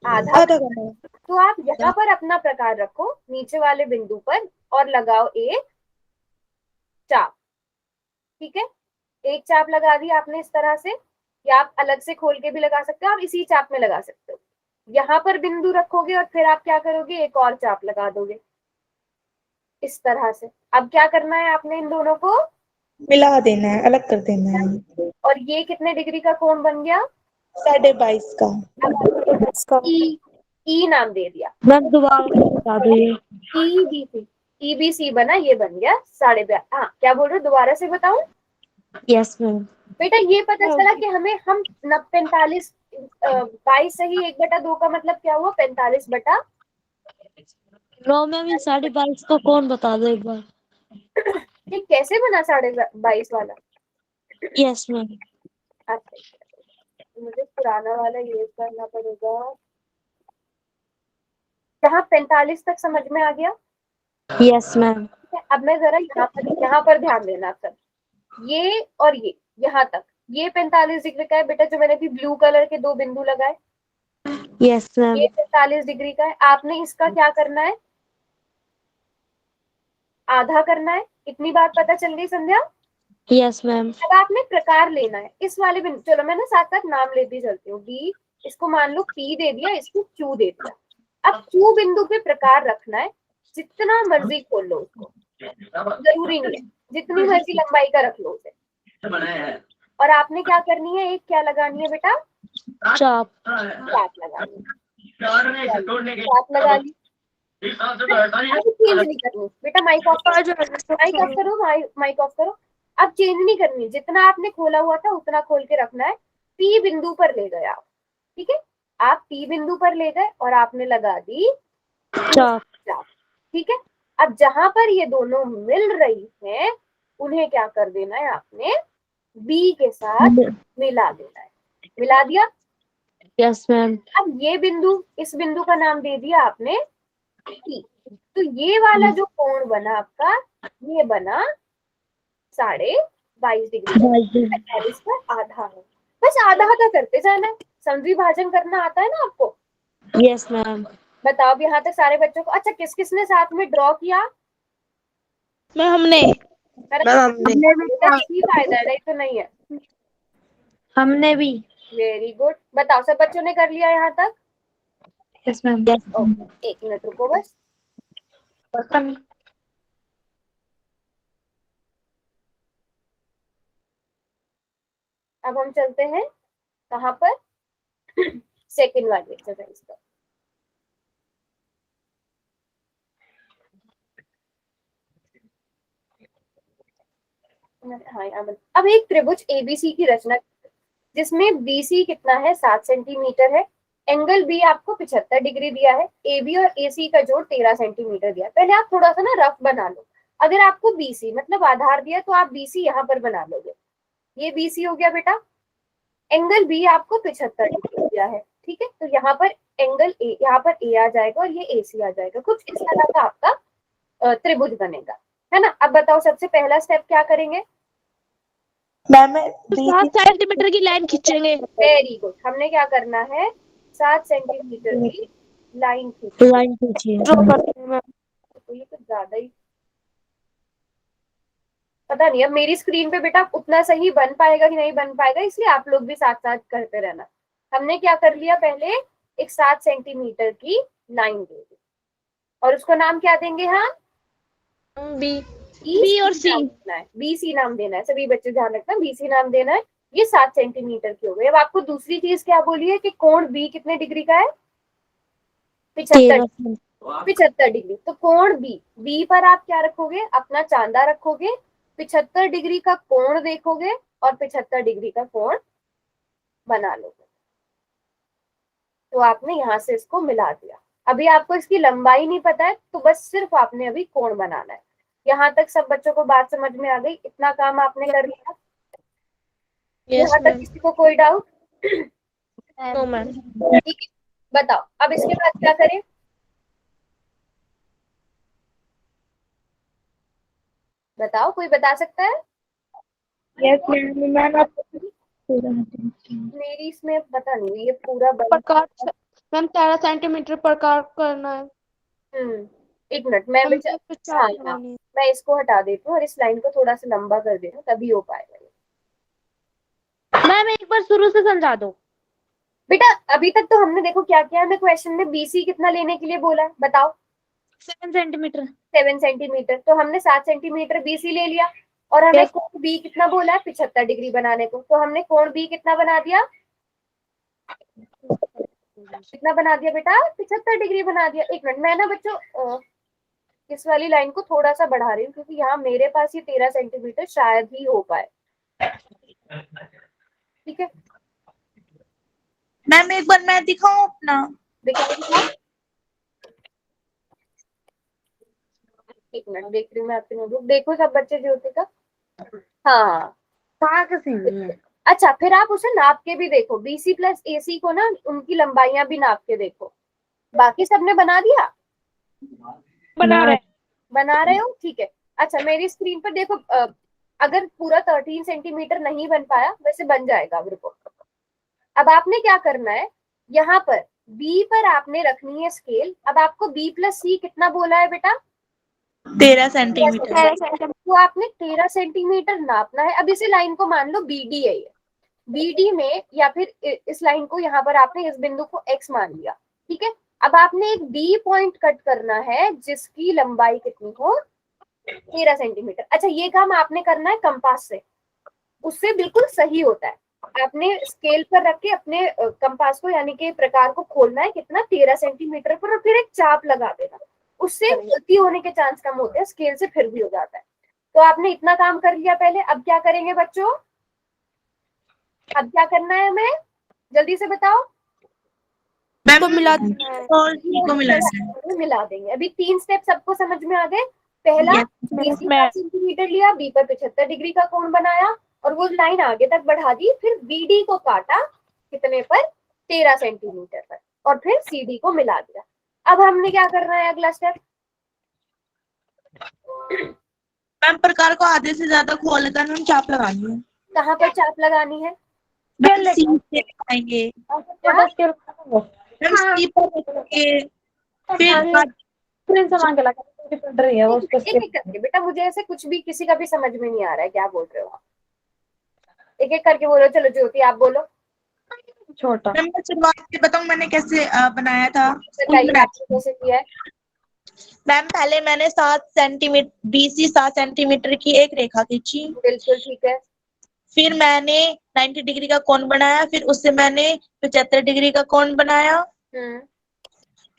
S1: आधा।
S3: आधा करना है।
S1: तो आप यहाँ पर अपना प्रकार रखो नीचे वाले बिंदु पर और लगाओ एक चाप, ठीक है। एक चाप लगा दी आपने इस तरह से, या आप अलग से खोल के भी लगा सकते हो, आप इसी चाप में लगा सकते हो। यहाँ पर बिंदु रखोगे और फिर आप क्या करोगे, एक और चाप लगा दोगे इस तरह से। अब क्या करना है आपने, इन दोनों को
S3: मिला देना है, अलग कर देना है।
S1: और ये कितने डिग्री का कोण बन गया,
S3: 22.5 का।
S1: ई नाम दे दिया,
S2: मैम दोबारा बता दो ये।
S1: ईबीसी बना, ये बन गया 22.5। हाँ क्या बोल रहे हो, दोबारा से बताऊं?
S2: Yes ma'am.
S1: बेटा ये पता चला कि हम 45, 22 सही 1/2 का मतलब क्या हुआ, 45/।
S2: नो मैम ये 22.5 को कौन बता दो एक बार।
S1: ये कैसे बना 22.5 वाला?
S2: Yes ma'am.
S1: अच्छा, मुझे पुराना वाला यूज करना पड़ेगा। यहाँ 45 तक समझ में आ गया?
S2: Yes ma'am.
S1: अब मैं जरा यहाँ पर ध्यान देना आप सब, ये और ये यहाँ तक, ये 45 डिग्री का है बेटा, जो मैंने अभी ब्लू कलर के दो बिंदु लगाए,
S2: यस मैम।
S1: ये 45 डिग्री का है। आपने इसका क्या करना है, आधा करना है। इतनी बात पता चल गई संध्या?
S2: Yes ma'am.
S1: अब आपने प्रकार लेना है इस वाले बिंदु, चलो मैं ना साथ साथ नाम लेती चलती हूँ। डी, इसको मान लो पी दे दिया, इसको क्यू दे दिया। अब क्यू बिंदु पे प्रकार रखना है, जितना मर्जी खोल लो उसको, जरूरी नहीं है, जितनी मर्जी लंबाई का रख लो उसे। और आपने क्या करनी है, एक क्या लगानी है बेटा,
S2: चाप।
S1: चाप लगानी है। चाप लगा ली, चेंज नहीं करनी बेटा। माइक ऑफ करो, माइक ऑफ करो। अब चेंज नहीं करनी, जितना आपने खोला हुआ था उतना खोल के रखना है। पी बिंदु पर ले गए आप, ठीक है। आप पी बिंदु पर ले गए और आपने लगा दी
S2: चाप।
S1: ठीक है। अब जहां पर ये दोनों मिल रही हैं, उन्हें क्या कर देना है, आपने बी के साथ मिला देना है। मिला दिया?
S2: Yes ma'am.
S1: अब ये बिंदु, इस बिंदु का नाम दे दिया आपने P। तो ये वाला जो कोण बना आपका, ये बना 22.5 डिग्री, 45 का आधा है। बस आधा आधा करते जाना है। समद्वि भाजन करना आता है ना आपको?
S2: Yes ma'am.
S1: बताओ यहाँ तक सारे बच्चों को। अच्छा किस किसने साथ में ड्रॉ किया?
S4: मैम हमने।
S1: बेटा यही फायदा है, नहीं तो नहीं है।
S2: हमने भी।
S1: Very good. बताओ सब बच्चों ने कर लिया यहाँ तक?
S2: Yes ma'am.
S1: एक मिनट रुको बस। अब हम चलते हैं कहाँ पर, सेकंड वाली एक्सरसाइज पर। हाँ अब एक त्रिभुज एबीसी की रचना, जिसमें बीसी कितना है, 7 सेंटीमीटर है। एंगल बी आपको 75 डिग्री दिया है। ए बी और ए सी का जोड़ 13 सेंटीमीटर दिया है। पहले आप थोड़ा सा ना रफ बना लो। अगर आपको बीसी मतलब आधार दिया तो आप बीसी यहाँ पर बना लोगे। ये बीसी हो गया बेटा। एंगल बी आपको 75 डिग्री दिया है, ठीक है। तो यहाँ पर एंगल ए, यहाँ पर ए आ जाएगा और ये ए सी आ जाएगा। कुछ इस तरह का आपका त्रिभुज बनेगा, है ना। अब बताओ सबसे पहला स्टेप क्या करेंगे?
S3: मैम
S4: 7 सेंटीमीटर की लाइन खींचेंगे।
S1: Very good. हमने क्या करना है, 7 सेंटीमीटर की लाइन खींची,
S2: लाइन खींचिए।
S1: तो ये कुछ ज्यादा ही पता नहीं। अब मेरी स्क्रीन पे बेटा उतना सही बन पाएगा कि नहीं बन पाएगा, इसलिए आप लोग भी साथ साथ करते रहना। हमने क्या कर लिया, पहले एक 7 सेंटीमीटर की लाइन दे दी और उसको नाम क्या देंगे हम?
S4: बी बी और सी।
S1: बीसी नाम देना है, सभी बच्चे ध्यान रखना, बीसी नाम देना है। ये 7 सेंटीमीटर की हो गई। अब आपको दूसरी चीज क्या बोली है कि कोण बी कितने डिग्री का है? 75 डिग्री। तो कोण बी, बी पर आप क्या रखोगे? अपना चांदा रखोगे, 75 डिग्री का कोण देखोगे और 75 डिग्री का कोण बना लोगे। तो आपने यहां से इसको मिला दिया। अभी आपको इसकी लंबाई नहीं पता है, तो बस सिर्फ आपने अभी कोण बनाना है। यहाँ तक सब बच्चों को बात समझ में आ गई? इतना काम आपने कर लिया? यहाँ तक किसी को कोई डाउट?
S4: No ma'am.
S1: ठीक है, बताओ अब इसके बाद क्या करें? बताओ, कोई बता सकता है?
S3: यस मैम आप
S1: मेरी इसमें पता नहीं, ये पूरा
S4: प्रकार मैम 13 सेंटीमीटर प्रकार करना है।
S1: एक मिनट, मैं
S4: हम
S1: बेटा
S4: पे
S1: हाँ
S4: चार्ट बनानी है।
S1: मैं इसको हटा देती हूँ और इस लाइन को थोड़ा सा लंबा कर देती हूँ, तभी हो पाएगा ये।
S2: मैम एक बार शुरू से समझा दो।
S1: बेटा अभी तक तो हमने देखो क्या किया, हमें क्वेश्चन में बीसी कितना लेने के लिए बोला है, बताओ?
S2: 7 सेंटीमीटर।
S1: 7 सेंटीमीटर। तो हमने 7 सेंटीमीटर बीसी ले लिया और हमें
S2: Yes.
S1: कोण बी कितना बोला है? 75 डिग्री बनाने को। तो हमने कोण बी कितना बना दिया? कितना बना दिया बेटा? 75 डिग्री बना दिया। एक मिनट, मैं ना बच्चों इस वाली लाइन को थोड़ा सा बढ़ा रही हूँ, क्योंकि यहाँ मेरे पास ये 13 सेंटीमीटर शायद ही हो पाए। ठीक है,
S3: मैम एक बार मैं दिखाऊं अपना?
S1: दिखाओ दिखाओ। एक मिनट देख रही हूँ मैं आपकी नोटबुक। देखो सब बच्चे ज्योति का। हाँ अच्छा, फिर आप उसे नाप के भी देखो, बीसी प्लस एसी को ना, उनकी लंबाइयां भी नाप के देखो। बाकी सबने बना दिया? बना रहे हो? ठीक है। अच्छा मेरी स्क्रीन पर देखो, अगर पूरा 13 सेंटीमीटर नहीं बन पाया, वैसे बन जाएगा। अब रुको, अब आपने क्या करना है, यहाँ पर बी पर आपने रखनी है स्केल। अब आपको बी प्लस सी कितना बोला है बेटा?
S3: 13 सेंटीमीटर।
S1: तो आपने 13 सेंटीमीटर नापना है। अब इसी लाइन को मान लो बीडी है ये, बीडी में, या फिर इस लाइन को यहाँ पर आपने इस बिंदु को एक्स मान लिया। ठीक है, अब आपने एक डी पॉइंट कट करना है जिसकी लंबाई कितनी हो? 13 सेंटीमीटर। अच्छा ये काम आपने करना है कंपास से, उससे बिल्कुल सही होता है। आपने स्केल पर रख के अपने कंपास को यानी कि प्रकार को खोलना है, कितना? 13 सेंटीमीटर पर, और फिर एक चाप लगा देना। उससे गलती होने के चांस कम होते हैं, स्केल से फिर भी हो जाता है। तो आपने इतना काम कर लिया पहले। अब क्या करेंगे बच्चों? अब क्या करना है हमें, जल्दी से बताओ?
S3: मैम मिला और सी को मिलाना है।
S1: मिला देंगे। अभी 3 स्टेप सबको समझ में आ गए? पहला, बीसी का सेंटीमीटर लिया, बी पर 75 डिग्री का कोण बनाया और वो लाइन आगे तक बढ़ा दी, फिर बीडी को काटा कितने पर? 13 सेंटीमीटर पर, और फिर सीडी को मिला दिया। अब हमने क्या करना है अगला स्टेप?
S3: मैम प्रकार को आधे से ज्यादा खोल कर हम चाप लगानी है।
S1: कहाँ पर चाप लगानी है?
S3: सी से लगाएंगे।
S1: हाँ?
S3: मैम सी पर रखेंगे, फिर
S2: सामान के रही है वो उसको
S1: एक एक करके बेटा, मुझे ऐसे कुछ भी किसी का भी समझ में नहीं आ रहा है, क्या बोल रहे हो आप? एक एक करके बोलो। चलो ज्योति आप बोलो।
S2: छोटा।
S3: मैम मैं शुरुआत से बताऊं मैंने कैसे बनाया था?
S1: बताइए आपने कैसे किया है?
S3: मैम पहले मैंने 7 सेंटीमीटर बीसी 7 सेंटीमीटर की एक रेखा खींची।
S1: बिल्कुल ठीक है।
S3: फिर मैंने 90 डिग्री का कोण बनाया, फिर उससे मैंने 75 डिग्री का कोण बनाया।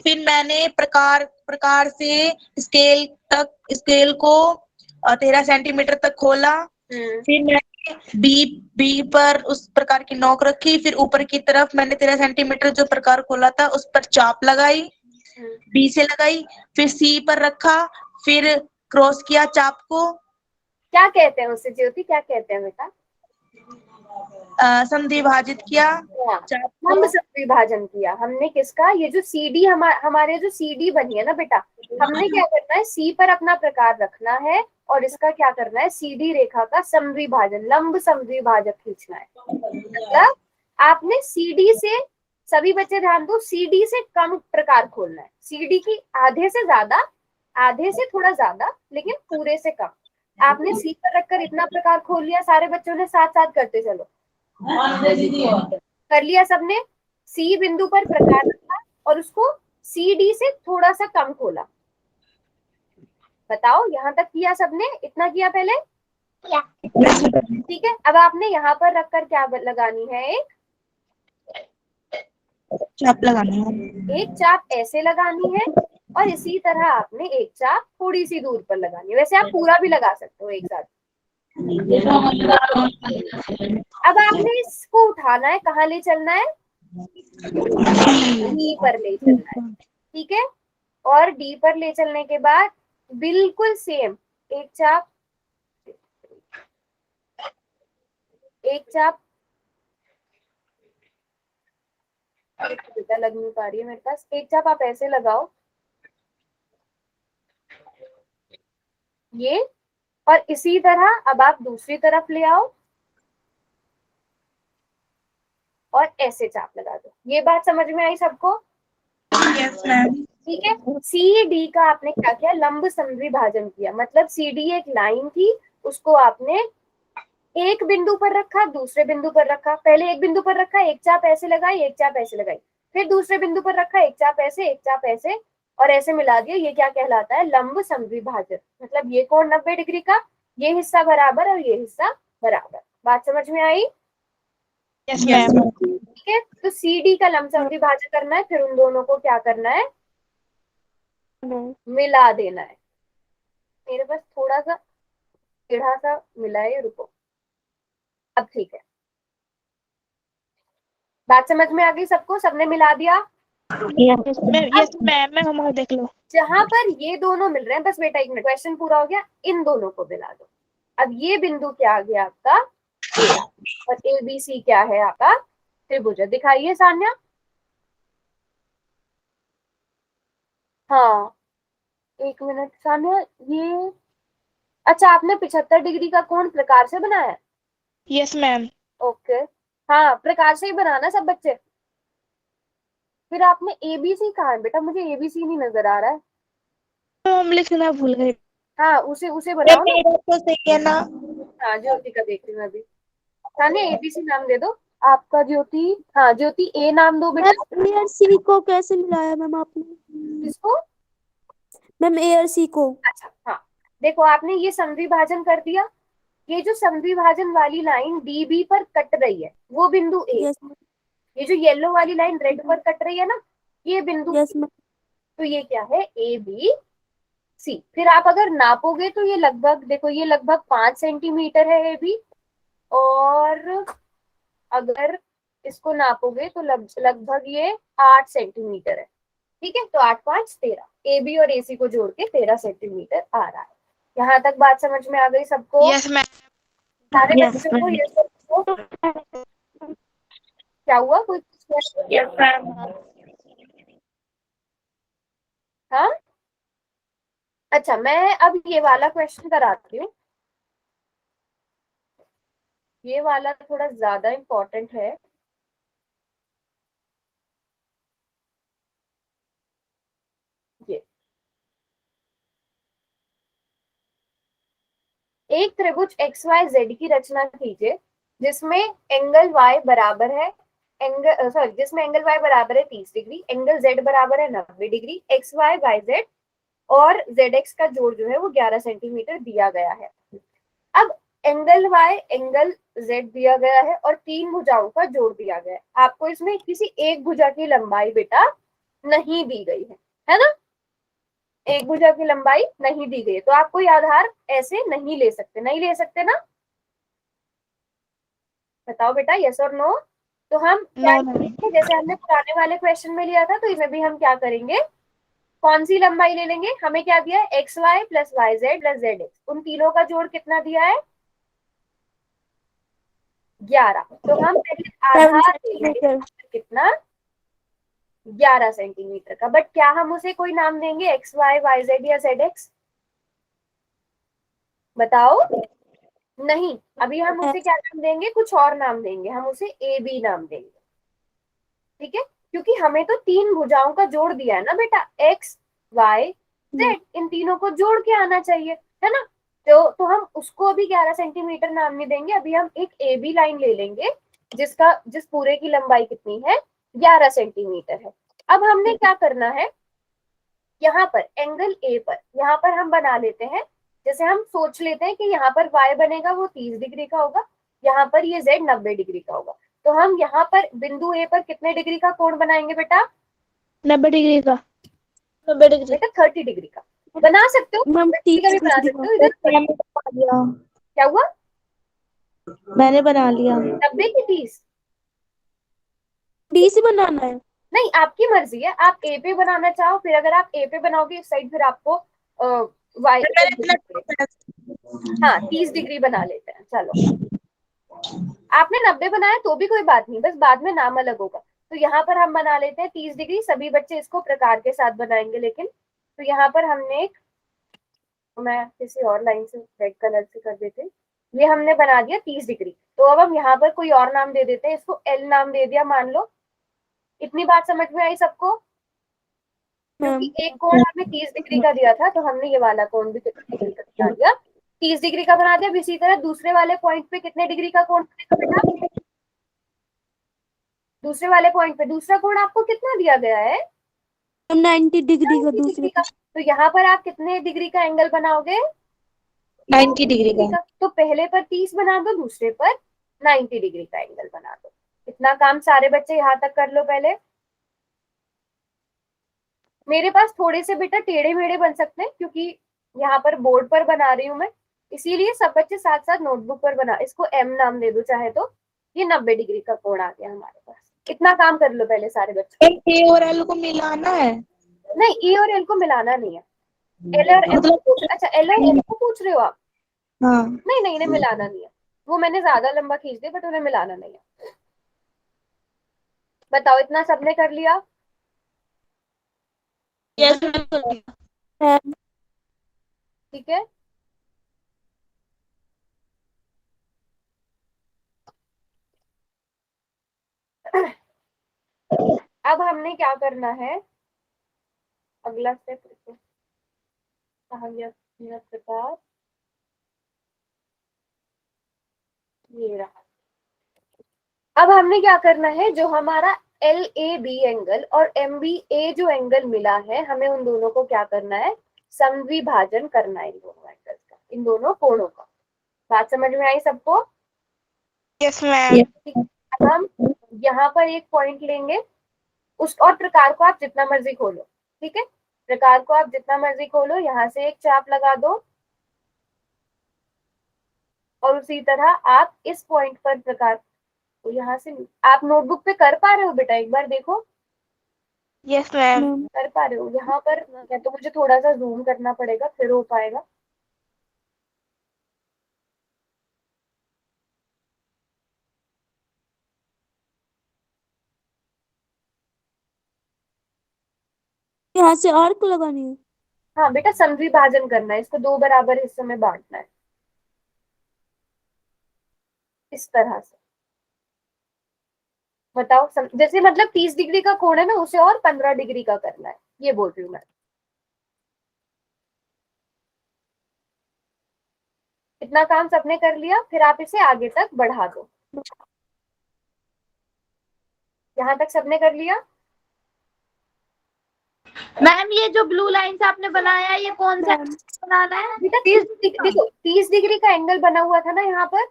S3: फिर मैंने प्रकार से स्केल को 13 सेंटीमीटर तक खोला। फिर मैंने बी पर उस प्रकार की नोक रखी, फिर ऊपर की तरफ मैंने 13 सेंटीमीटर जो प्रकार खोला था उस पर चाप लगाई, बी से लगाई, फिर सी पर रखा, फिर क्रॉस किया चाप को।
S1: क्या कहते हैं उसे ज्योति, क्या कहते हैं बेटा?
S3: संधि विभाजित किया।
S1: हम विभाजन किया हमने किसका? ये जो सीडी हमारे जो सीडी बनी है ना बेटा, हमने क्या करना है? सी पर अपना प्रकार रखना है और इसका क्या करना है? सीधी रेखा का समद्विभाजन, लंब समद्विभाजक खींचना है। मतलब आपने सीडी से सभी बच्चे ध्यान दो, CD से कम प्रकार खोलना है, CD की आधे से ज्यादा, आधे से थोड़ा ज्यादा, लेकिन पूरे से कम। आपने C पर रखकर इतना प्रकार खोल लिया, सारे बच्चों ने साथ साथ करते चलो, कर लिया सबने। C बिंदु पर प्रकार रखा और उसको CD से थोड़ा सा कम खोला। बताओ, यहाँ तक किया सबने, इतना किया पहले? ठीक है, अब आपने यहाँ पर रखकर क्या लगानी है, एक
S3: चाप लगानी है।
S1: एक चाप ऐसे लगानी है, और इसी तरह आपने एक चाप थोड़ी सी दूर पर लगानी है। वैसे आप पूरा भी लगा सकते हो एक साथ। अब आपने इसको उठाना है, कहाँ ले चलना है? D पर ले चलना है, ठीक है। और D पर ले चलने के बाद बिल्कुल सेम एक चाप, एक चाप, बेटा लग नहीं पा रही है मेरे पास, एक चाप आप ऐसे लगाओ ये, और इसी तरह अब आप दूसरी तरफ ले आओ और ऐसे चाप लगा दो। ये बात समझ में आई सबको?
S3: Yes ma'am.
S1: ठीक है। CD का आपने क्या किया, लंब समद्विभाजन किया। मतलब CD एक लाइन थी, उसको आपने एक बिंदु पर रखा, दूसरे बिंदु पर रखा, पहले एक बिंदु पर रखा, एक चाप ऐसे लगाई, एक चाप ऐसे लगाई, फिर दूसरे बिंदु पर रखा, एक चाप ऐसे, एक चाप ऐसे, और ऐसे मिला दिया। ये क्या कहलाता है? लंब समद्विभाजन। मतलब ये कोण 90 डिग्री का, ये हिस्सा बराबर और ये हिस्सा बराबर। बात समझ में आई?
S3: Yes ma'am.
S1: ठीक है, तो CD का लंब समद्विभाजन करना है, फिर उन दोनों को क्या करना है? मिला देना है। मेरे पास थोड़ा सा टेढ़ा सा मिला है, रुको, अब ठीक है। बात समझ में आ गई सबको? सबने मिला दिया?
S3: यस मैम, हमारा देख लो।
S1: जहां पर ये दोनों मिल रहे हैं, बस बेटा एक मिनट, क्वेश्चन पूरा हो गया, इन दोनों को मिला दो। अब ये बिंदु क्या आ गया आपका? A, और ABC क्या है आपका? त्रिभुज। दिखाइए सान्या। हाँ, एक मिनट सान्या, ये अच्छा, आपने 75 डिग्री का कोण प्रकार से बनाया?
S3: Yes ma'am.
S1: ओके, हाँ प्रकार से ही बनाना सब बच्चे। फिर आपने ABC कहा है बेटा? मुझे ABC नहीं नजर आ रहा है।
S3: तो हम लिखना भूल गए।
S1: हाँ, उसे उसे बनाओ ना।
S3: मेरा तो सही है ना?
S1: हाँ, ज्योति का देख रही हूँ मैं अभी। तान्या ABC नाम दे दो आपका। ज्योति, हाँ ज्योति A नाम दो बेटा।
S2: मैम एयर सी को कैसे मिलाया मैम आपने?
S1: किसको?
S2: मैम एयर सी को।
S1: अच्छा हाँ, देखो आपने ये समद्विभाजन कर दिया। ये जो समद्विभाजन वाली लाइन DB पर कट रही है वो बिंदु A।
S2: यस
S1: ये जो येलो वाली लाइन रेड पर कट रही है ना, ये बिंदु
S2: यस
S1: A।
S2: मैम।
S1: तो ये क्या है? ABC। फिर आप अगर नापोगे तो ये लगभग, देखो ये लगभग 5 सेंटीमीटर है AB, और अगर इसको नापोगे तो लगभग ये 8 सेंटीमीटर है। ठीक है, तो 8 5 13, AB और AC को जोड़ के 13 सेंटीमीटर आ रहा है। यहाँ तक बात समझ में आ गई सबको?
S3: Yes ma'am.
S1: सारे
S3: Yes,
S1: बच्चों को ये सब क्या हुआ? कोई
S3: यस मैम।
S1: हाँ, अच्छा मैं अब ये वाला क्वेश्चन कराती हूँ। ये वाला थोड़ा ज्यादा इम्पोर्टेंट है। ये एक त्रिभुज XYZ की रचना कीजिए जिसमें एंगल Y बराबर है, एंगल सॉरी जिसमें एंगल Y बराबर है 30 डिग्री, एंगल Z बराबर है 90 डिग्री, XY YZ और ZX का जोड़ जो है वो 11 सेंटीमीटर दिया गया है। अब एंगल Y एंगल Z दिया गया है और 3 भुजाओं का जोड़ दिया गया है। आपको इसमें किसी एक भुजा की लंबाई बेटा नहीं दी गई है ना? एक भुजा की लंबाई नहीं दी गई, तो आप कोई आधार ऐसे नहीं ले सकते, नहीं ले सकते ना? बताओ बेटा, यस और नो? तो हम क्या करेंगे, जैसे हमने पुराने वाले क्वेश्चन में लिया था, तो इसमें भी हम क्या करेंगे, कौन सी लंबाई ले लेंगे? हमें क्या दिया है? XY plus YZ plus ZX, उन तीनों का जोड़ कितना दिया है? 11। तो हम पहले आधार ले लेंगे, कितना? 11 सेंटीमीटर का। बट क्या हम उसे कोई नाम देंगे XY YZ या ZX? बताओ। नहीं, अभी हम उसे क्या नाम देंगे? कुछ और नाम देंगे, हम उसे AB नाम देंगे। ठीक है, क्योंकि हमें तो 3 भुजाओं का जोड़ दिया है ना बेटा, x y z, इन तीनों को जोड़ के आना चाहिए, है ना। तो हम उसको अभी 11 सेंटीमीटर नाम नहीं देंगे, अभी हम एक ए बी लाइन ले लेंगे जिस पूरे की लंबाई कितनी है, 11 सेंटीमीटर है। अब हमने क्या करना है, यहाँ पर एंगल ए पर, यहाँ पर हम बना लेते हैं, जैसे हम सोच लेते हैं कि यहाँ पर y बनेगा वो 30 डिग्री का होगा, यहाँ पर ये z 90 डिग्री का होगा। तो हम यहाँ पर बिंदु ए पर कितने डिग्री का कोण बनाएंगे बेटा?
S4: 90 डिग्री का।
S3: 90 डिग्री।
S1: बेटा 30 डिग्री का बना सकते हो,
S2: मैम
S1: 30 का भी बना सकते हो। इधर क्या हुआ?
S3: मैंने बना लिया।
S1: 90 की 30?
S2: डी से बनाना है।
S1: नहीं, आपकी मर्जी है, आप ए पे बनाना चाहो, फिर अगर आप ए पे बनाओगे इस साइड, फिर आपको वाई, हाँ 30 डिग्री बना लेते हैं। चलो, आपने 90 बनाया तो भी कोई बात नहीं, बस बाद में नाम अलग होगा। तो यहाँ पर हम बना लेते हैं 30 डिग्री, सभी बच्चे इसको प्रकार के साथ बनाएंगे लेकिन। तो यहाँ पर हमने एक, मैं किसी और लाइन से रेड कलर से कर देते, ये हमने बना दिया 30 डिग्री। तो अब हम यहाँ पर कोई और नाम दे देते हैं, इसको एल नाम दे दिया मान लो। इतनी बात समझ में आई सबको? क्योंकि एक कोण हमें 30 डिग्री का दिया था, तो हमने ये वाला कोण भी 30 डिग्री का बना दिया, 30 डिग्री का बना दिया। अब इसी तरह दूसरे वाले पॉइंट पे कितने डिग्री का कोण बनेगा बेटा? दूसरे वाले पॉइंट पे दूसरा कोण आपको कितना दिया गया है?
S2: 90 डिग्री का
S1: 90
S2: दूसरे
S1: डिग्री का। तो यहाँ पर आप कितने डिग्री का एंगल बनाओगे?
S3: 90 डिग्री का।
S1: तो पहले पर 30 बना दो, दूसरे पर 90 डिग्री का एंगल बना दो। इतना काम सारे बच्चे यहाँ तक कर लो पहले। मेरे पास थोड़े से बेटा टेढ़े मेढ़े बन सकते हैं, क्योंकि यहाँ पर बोर्ड पर बना रही हूँ मैं, इसीलिए सब बच्चे साथ साथ नोटबुक पर बना, इसको एम नाम दे दो चाहे तो। ये 90 डिग्री का कोण आ गया हमारे पास। इतना काम कर लो पहले सारे बच्चे।
S3: ए और एल को मिलाना है?
S1: नहीं, ए और एल को मिलाना नहीं है, एल और एम को पूछ, अच्छा एल और एम को पूछ रहे हो आप?
S3: हाँ।
S1: नहीं नहीं, इन्हें मिलाना नहीं है, वो मैंने ज्यादा लंबा खींच दिया, बट उन्हें मिलाना नहीं है। बताओ, इतना सबने कर लिया?
S3: यस।
S1: ठीक है, अब हमने क्या करना है, अगला स्टेप कहा गया प्रकार, ये रहा। अब हमने क्या करना है, जो हमारा एल ए बी एंगल और एम बी ए जो एंगल मिला है, हमें उन दोनों को क्या करना है, समद्विभाजन करना है इन दोनों एंगल्स का, इन दोनों कोणों का। बात समझ में आई सबको?
S3: Yes ma'am.
S1: अब हम यहाँ पर एक पॉइंट लेंगे, उस और प्रकार को आप जितना मर्जी खोलो, ठीक है, प्रकार को आप जितना मर्जी खोलो, यहाँ से एक चाप लगा दो, और उसी तरह आप इस पॉइंट पर प्रकार, तो यहाँ से आप नोटबुक पे कर पा रहे हो बेटा, एक बार देखो।
S3: Yes ma'am.
S1: कर पा रहे हो? यहाँ पर या तो मुझे थोड़ा सा जूम करना पड़ेगा फिर हो पाएगा।
S2: यहाँ से आर्क लगानी है।
S1: हाँ बेटा, समद्विभाजन करना है, इसको 2 बराबर हिस्सों में बांटना है, इस तरह से। बताओ जैसे मतलब 30 डिग्री का कोण है ना, उसे और 15 डिग्री का करना है, ये बोल रही हूँ मैं। इतना काम सबने कर लिया, फिर आप इसे आगे तक बढ़ा दो। यहाँ तक सबने कर लिया?
S4: मैम ये जो ब्लू लाइन से आपने बनाया है, ये कौन सा बनाना है?
S1: बेटा 30 डिग्री का एंगल बना हुआ था ना यहाँ पर,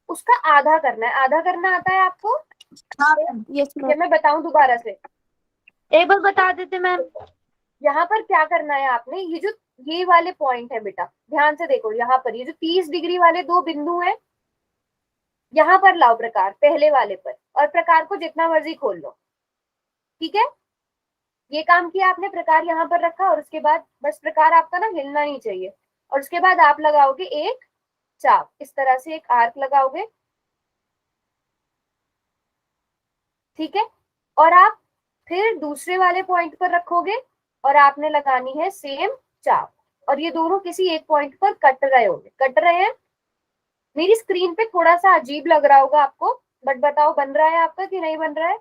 S1: उसका आधा करना है। आधा करना आता है आपको?
S2: यस
S1: ये मैं बताऊं दोबारा से,
S2: एक बार बता देते मैम।
S1: यहाँ पर क्या करना है आपने, ये वाले पॉइंट है बेटा, ध्यान से देखो, यहाँ पर ये जो 30 डिग्री वाले 2 बिंदु हैं, यहाँ पर लाओ प्रकार पहले वाले पर, और प्रकार को जितना मर्जी खोल लो, ठीक है। ये काम किया आपने, प्रकार यहाँ पर रखा, और उसके बाद बस प्रकार आपका ना हिलना नहीं चाहिए, और उसके बाद आप लगाओगे एक चाप, इस तरह से एक आर्क लगाओगे, ठीक है। और आप फिर दूसरे वाले पॉइंट पर रखोगे, और आपने लगानी है सेम चाप, और ये दोनों किसी एक पॉइंट पर कट रहे होंगे। कट रहे हैं? मेरी स्क्रीन पे थोड़ा सा अजीब लग रहा होगा आपको, बट बताओ बन रहा है आपका कि नहीं बन रहा है?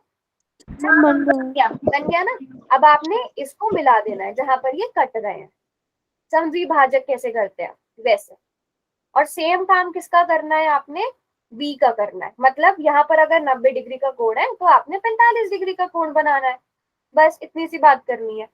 S2: बन गया।
S1: बन गया ना। अब आपने इसको मिला देना है जहां पर ये कट गए हैं। समद्विभाजक कैसे करते हैं वैसे। और सेम काम किसका करना है आपने, बी का करना है। मतलब यहाँ पर अगर 90 डिग्री का कोण है तो आपने 45 डिग्री का कोण बनाना है। बस इतनी सी बात करनी है।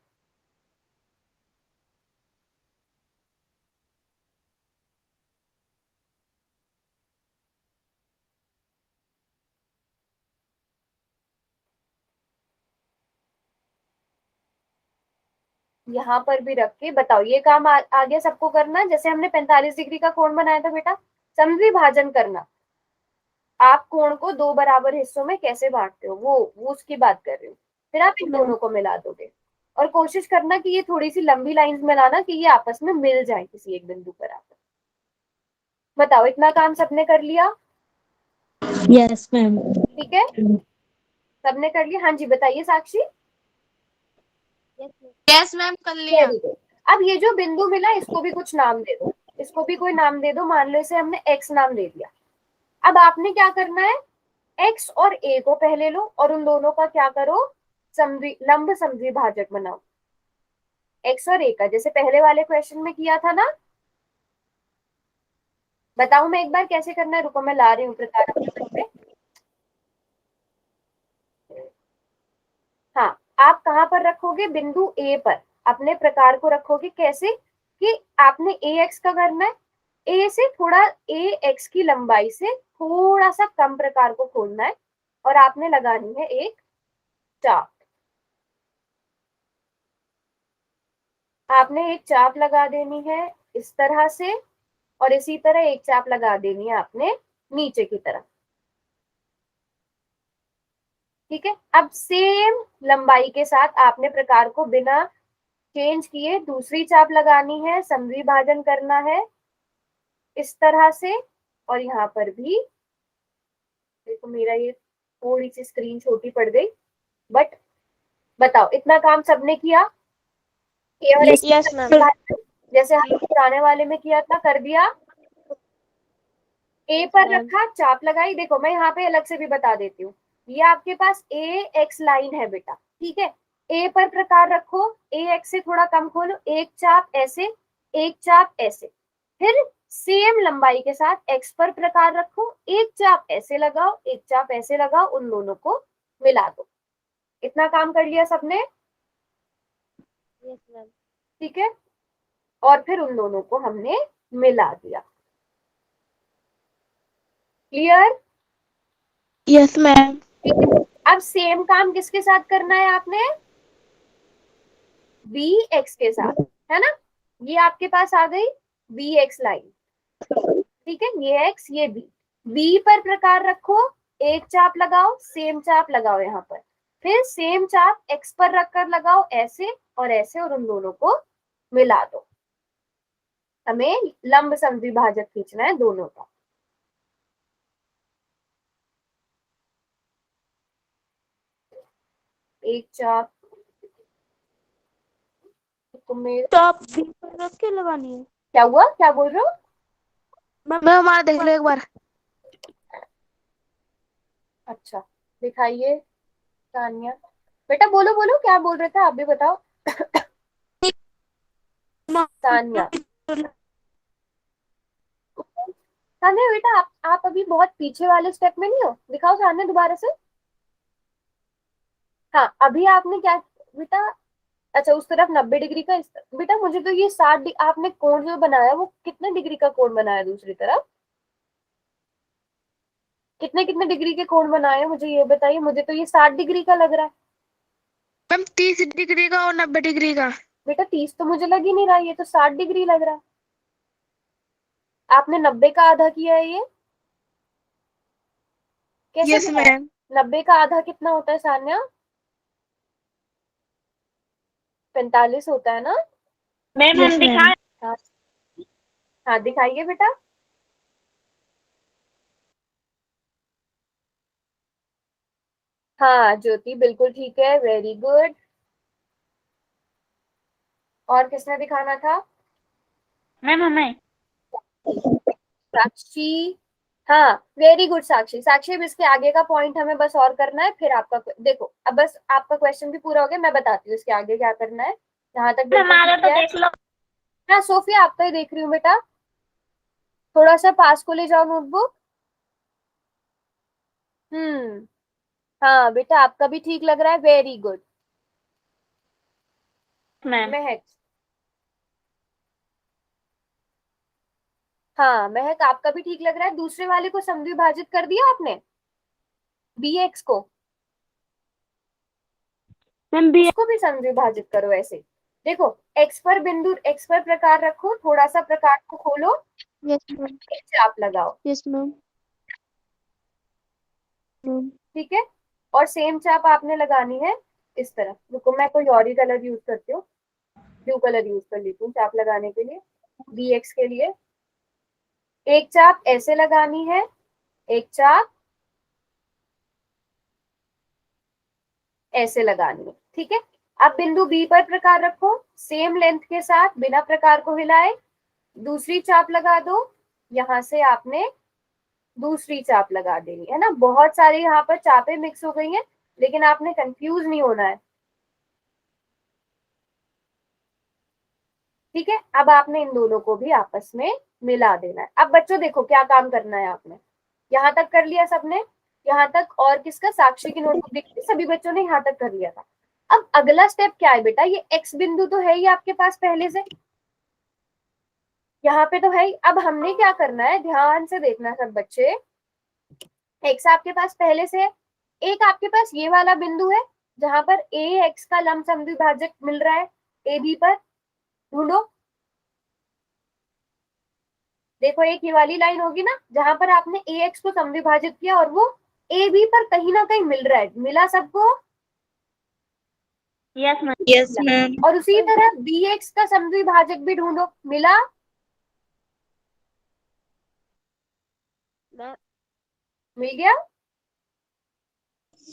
S1: यहाँ पर भी रख के बताओ, ये काम आगे सबको करना है। जैसे हमने 45 डिग्री का कोण बनाया था बेटा, समद्विभाजन करना। आप कोण को 2 बराबर हिस्सों में कैसे बांटते हो वो उसकी बात कर रही हूँ। फिर आप इन दोनों को मिला दोगे और कोशिश करना कि ये थोड़ी सी लंबी लाइंस में लाना कि ये आपस में मिल जाए किसी एक बिंदु पर आकर। बताओ, इतना काम सबने कर लिया?
S2: Yes ma'am.
S1: ठीक है, सबने कर लिया। हाँ जी बताइए साक्षी।
S4: यस मैम, कर लिया।
S1: Very good. अब ये जो बिंदु मिला इसको भी कुछ नाम दे दो। इसको भी कोई नाम दे दो। मान लो इसे हमने एक्स नाम दे दिया। अब आपने क्या करना है, एक्स और ए को पहले लो और उन दोनों का क्या करो, लंब समद्विभाजक बनाओ। एक्स और ए का, जैसे पहले वाले क्वेश्चन में किया था ना। बताऊं मैं एक बार कैसे करना है? रुको मैं ला रही हूँ प्रकार पे। हाँ, आप कहाँ पर रखोगे, बिंदु ए पर अपने प्रकार को रखोगे। कैसे कि आपने ए एक्स का करना है, ए से थोड़ा, ए एक्स की लंबाई से थोड़ा सा कम प्रकार को खोलना है और आपने लगानी है एक चाप। आपने एक चाप लगा देनी है इस तरह से, और इसी तरह एक चाप लगा देनी है आपने नीचे की तरफ। ठीक है, अब सेम लंबाई के साथ आपने प्रकार को बिना चेंज किए दूसरी चाप लगानी है, समद्विभाजन करना है इस तरह से। और यहाँ पर भी देखो, मेरा ये थोड़ी सी स्क्रीन छोटी पड़ गई, बट बताओ इतना काम सबने किया?
S2: Yes ma'am.
S1: जैसे हम पुराने वाले में किया था, कर दिया। ए पर रखा, चाप लगाई। देखो मैं यहाँ पे अलग से भी बता देती हूँ। ये आपके पास ए एक्स लाइन है बेटा, ठीक है। ए पर प्रकार रखो, ए एक्स से थोड़ा कम खोलो, एक चाप ऐसे, एक चाप ऐसे। फिर सेम लंबाई के साथ एक्स पर प्रकार रखो, एक चाप ऐसे लगाओ, एक चाप ऐसे लगाओ, उन दोनों को मिला दो। इतना काम कर लिया सबने? ठीक है, और फिर उन दोनों को हमने मिला दिया। क्लियर?
S2: Yes ma'am.
S1: अब सेम काम किसके साथ करना है आपने, बी एक्स के साथ, है ना। ये आपके पास आ गई बी एक्स लाइन, ठीक है। ये एक्स, ये बी। बी पर प्रकार रखो, एक चाप लगाओ, सेम चाप लगाओ यहाँ पर। फिर सेम चाप एक्स पर रखकर लगाओ ऐसे और ऐसे, और उन दोनों को मिला दो। हमें लंब समद्विभाजक खींचना है दोनों का। एक चाप तुम्हें,
S2: तो आप बी पर रख के लगानी है।
S1: क्या हुआ, क्या बोल रहे हो?
S2: मैं हमारा देख लो एक बार।
S1: अच्छा, दिखाइए तानिया। बेटा बोलो बोलो, क्या बोल रहे थे आप भी बताओ। तानिया, तानिया बेटा आप अभी बहुत पीछे वाले स्टेप में नहीं हो, दिखाओ सामने दोबारा से। हाँ, अभी आपने क्या बेटा, अच्छा उस तरफ 90 डिग्री का, बेटा मुझे तो ये 60 आपने कोण जो बनाया वो कितने डिग्री का कोण बनाया दूसरी तरफ? कितने कितने डिग्री के कोण बनाए मुझे ये बताइए। मुझे तो ये 60 डिग्री का लग रहा है।
S2: मैम 30 डिग्री का और 90 डिग्री का।
S1: बेटा 30 तो मुझे लग ही नहीं रहा, ये तो 60 डिग्री लग रहा है। आपने 90 का आधा किया है ये, कैसे
S2: यस
S1: बनाया?
S2: मैम।
S1: 90 का आधा कितना होता है सान्या? 45 होता है ना।
S4: मैम हम दिखाए?
S1: हाँ, हाँ दिखाइए बेटा। हाँ ज्योति बिल्कुल ठीक है, वेरी गुड। और किसने दिखाना था?
S4: मैम हमें।
S1: साक्षी। हाँ वेरी गुड साक्षी। साक्षी अब इसके आगे का पॉइंट हमें बस और करना है, फिर आपका देखो अब बस आपका क्वेश्चन भी पूरा हो गया। मैं बताती हूँ इसके आगे क्या करना है, जहां तक बिल्कुल
S4: हमारा
S1: ठीक
S4: तो
S1: है।
S4: देख लो।
S1: हाँ सोफिया आपका ही देख रही हूँ बेटा, थोड़ा सा पास को ले जाओ नोटबुक। हाँ बेटा आपका भी ठीक लग रहा है, वेरी गुड।
S4: मैम
S1: महक, हाँ महक आपका भी ठीक लग रहा है। दूसरे वाले को समद्विभाजित कर दिया आपने, बी एक्स को,
S2: मैम बी
S1: उसको भी समद्विभाजित करो ऐसे। देखो एक्स पर बिंदु, एक्स पर प्रकार रखो, थोड़ा सा प्रकार को खोलो,
S2: यस मैम,
S1: एक चाप लगाओ,
S2: यस मैम।
S1: ठीक है। और सेम चाप आपने लगानी है इस तरह। रुको मैं कोई और ही कलर यूज करती हूँ, ब्लू कलर यूज कर लेती हूँ चाप लगाने के लिए। बी एक्स के लिए एक चाप ऐसे लगानी है, एक चाप ऐसे लगानी है, ठीक है। अब बिंदु बी पर प्रकार रखो, सेम लेंथ के साथ बिना प्रकार को हिलाए, दूसरी चाप लगा दो। यहां से आपने दूसरी चाप लगा देनी है ना। बहुत सारी यहाँ पर चापें मिक्स हो गई हैं, लेकिन आपने कंफ्यूज नहीं होना है, ठीक है। अब आपने इन दोनों को भी आपस में मिला देना है। अब बच्चों देखो क्या काम करना है आपने, यहाँ तक कर लिया सबने, यहाँ तक। और किसका, साक्षी की नोटबुक देखी, सभी बच्चों ने यहाँ तक कर लिया था। अब अगला स्टेप क्या है बेटा, ये एक्स बिंदु तो है ही आपके पास पहले से, यहाँ पे तो है ही। अब हमने क्या करना है, ध्यान से देखना सब बच्चे। एक्स आपके पास पहले से है, एक आपके पास ये वाला बिंदु है जहां पर ए एक्स का लंब समद्विभाजक मिल रहा है ए बी पर, ढूंढो। देखो एक ये वाली लाइन होगी ना जहां पर आपने ए एक्स को समद्विभाजित किया और वो ए बी पर कहीं ना कहीं मिल रहा है, मिला सबको।
S4: Yes ma'am.
S3: Yes ma'am.
S1: और उसी तरह बी एक्स का समद्विभाजक भी ढूंढो, मिला, मिल गया।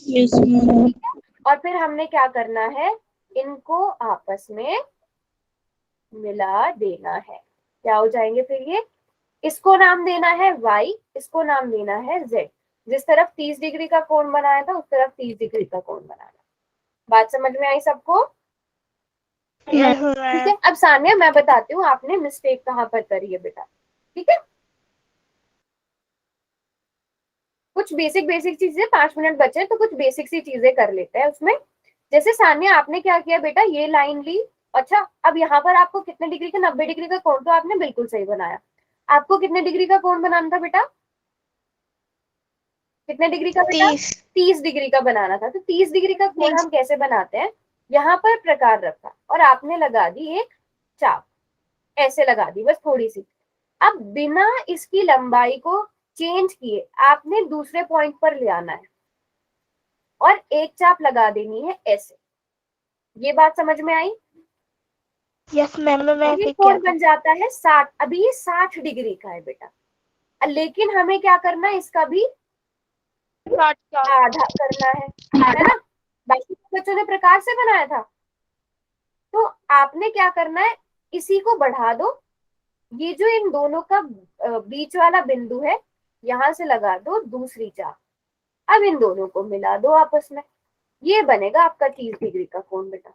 S3: Yes ma'am.
S1: और फिर हमने क्या करना है, इनको आपस में मिला देना है। क्या हो जाएंगे फिर ये, इसको नाम देना है y, इसको नाम देना है z। जिस तरफ 30 डिग्री का कोण बनाया था उस तरफ 30 डिग्री का कोण बनाना। बात समझ में आई सबको, ठीक है। अब सानिया मैं बताती हूँ आपने मिस्टेक कहाँ पर करी है बेटा, ठीक है। कुछ बेसिक बेसिक चीजें, 5 मिनट बचे तो कुछ बेसिक सी चीजें कर लेते हैं उसमें। जैसे सानिया आपने क्या किया बेटा, ये लाइन ली, अच्छा अब यहाँ पर आपको कितने डिग्री का, 90 डिग्री का कोण तो आपने बिल्कुल सही बनाया। आपको कितने डिग्री का कोण बनाना था बेटा, कितने डिग्री का बेटा, 30 डिग्री का बनाना था। तो 30 डिग्री का कोण हम कैसे बनाते हैं, यहाँ पर प्रकार रखा और आपने लगा दी एक चाप, ऐसे लगा दी बस थोड़ी सी। अब बिना इसकी लंबाई को चेंज किए आपने दूसरे पॉइंट पर ले आना है और एक चाप लगा देनी है ऐसे। ये बात समझ में आई।
S2: यस मैम, मैं
S1: ये कोण बन जाता है 60। अभी ये 60 डिग्री का है बेटा, लेकिन हमें क्या करना है, इसका भी आधा करना है ना। बाकी बच्चों ने प्रकार से बनाया था, तो आपने क्या करना है, इसी को बढ़ा दो। ये जो इन दोनों का बीच वाला बिंदु है, यहां से लगा दो दूसरी चाप। अब इन दोनों को मिला दो आपस में, ये बनेगा आपका 30 डिग्री का कोण बेटा।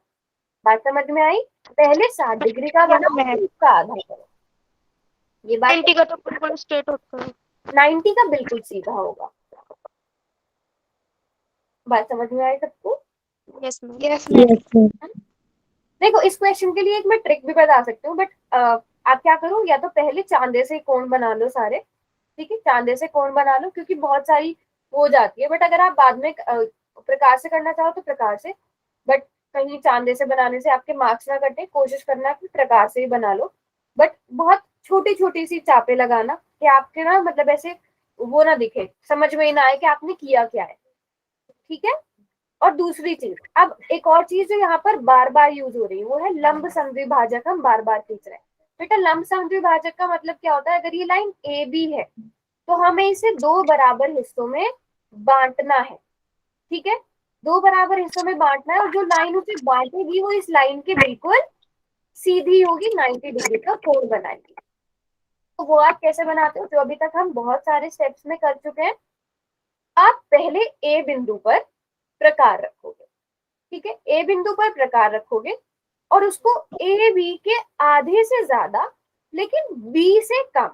S1: बात समझ में आई। पहले 60 डिग्री का बनाओ फिर उसका आधा करो। ये बात
S2: 90 का तो बिल्कुल स्ट्रेट होता है।
S1: 90 का बिल्कुल सीधा होगा। बात समझ में आई सबको।
S2: Yes ma'am, yes ma'am.
S1: देखो इस क्वेश्चन के लिए एक मैं ट्रिक भी बता सकती हूँ, बट आप क्या करो, या तो पहले चांदे से कोण बना लो सारे, ठीक है, चांदे से कोण बना लो क्योंकि बहुत सारी हो जाती है। बट अगर आप बाद में प्रकार से करना चाहो तो प्रकार से, बट कहीं चांदे से बनाने से आपके मार्क्स ना कटे, कोशिश करना कि प्रकार से ही बना लो। बट बहुत छोटी छोटी सी चापे लगाना कि आपके ना मतलब ऐसे वो ना दिखे, समझ में ही ना आए कि आपने किया क्या है, ठीक है। और दूसरी चीज, अब एक और चीज जो यहाँ पर बार बार यूज हो रही है वो है लंब समद्विभाजक। हम बार बार खींच रहे हैं बेटा। लंब समद्विभाजक का मतलब क्या होता है, अगर ये लाइन ए बी है तो हमें इसे 2 बराबर हिस्सों में बांटना है, ठीक है। 2 बराबर हिस्सों में बांटना है और जो लाइन उसे बांटेगी वो इस लाइन के बिल्कुल सीधी होगी, 90 डिग्री का कोण बनाएगी। तो वो आप कैसे बनाते हो, जो अभी तक हम बहुत सारे स्टेप्स में कर चुके हैं। आप पहले ए बिंदु पर प्रकार रखोगे, ठीक है, ए बिंदु पर प्रकार रखोगे और उसको ए बी के आधे से ज्यादा लेकिन बी से कम,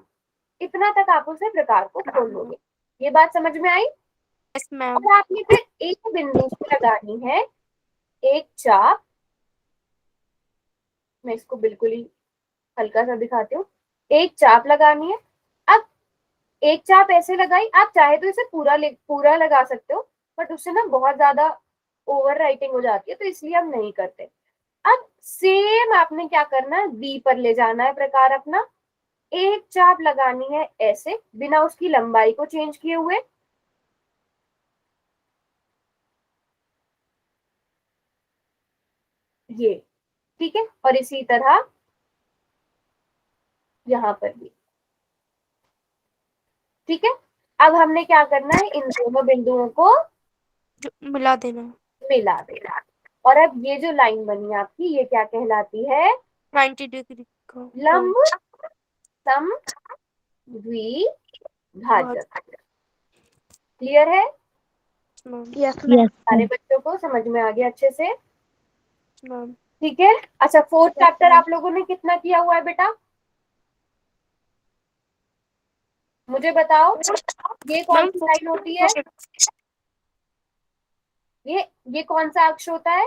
S1: इतना तक आप उसे प्रकार को खोल लोगे। ये बात समझ में आई?
S2: Yes ma'am.
S1: और आपने फिर एक बिंदु से लगानी है एक चाप। मैं इसको बिल्कुल ही हल्का सा दिखाती हूँ। एक चाप लगानी है। अब एक चाप ऐसे लगाई, आप चाहे तो इसे पूरा लगा सकते हो, बट उससे ना बहुत ज्यादा ओवर राइटिंग हो जाती है, तो इसलिए हम नहीं करते। अब सेम आपने क्या करना है, बी पर ले जाना है प्रकार अपना। एक चाप लगानी है ऐसे, बिना उसकी लंबाई को चेंज किए हुए। ये ठीक है, और इसी तरह यहां पर भी, ठीक है। अब हमने क्या करना है, इन दोनों बिंदुओं को
S2: मिला देना,
S1: मिला देना। और अब ये जो लाइन बनी आपकी, ये क्या कहलाती है,
S2: 90 डिग्री का
S1: लंब समद्विभाजक। क्लियर है?
S2: यस
S1: सारे बच्चों को समझ में आ गया अच्छे से?
S2: मैम।
S1: ठीक है। अच्छा, फोर्थ चैप्टर आप लोगों ने कितना किया हुआ है बेटा, मुझे बताओ। ये कौन सी लाइन होती है, ये कौन सा अक्ष होता है?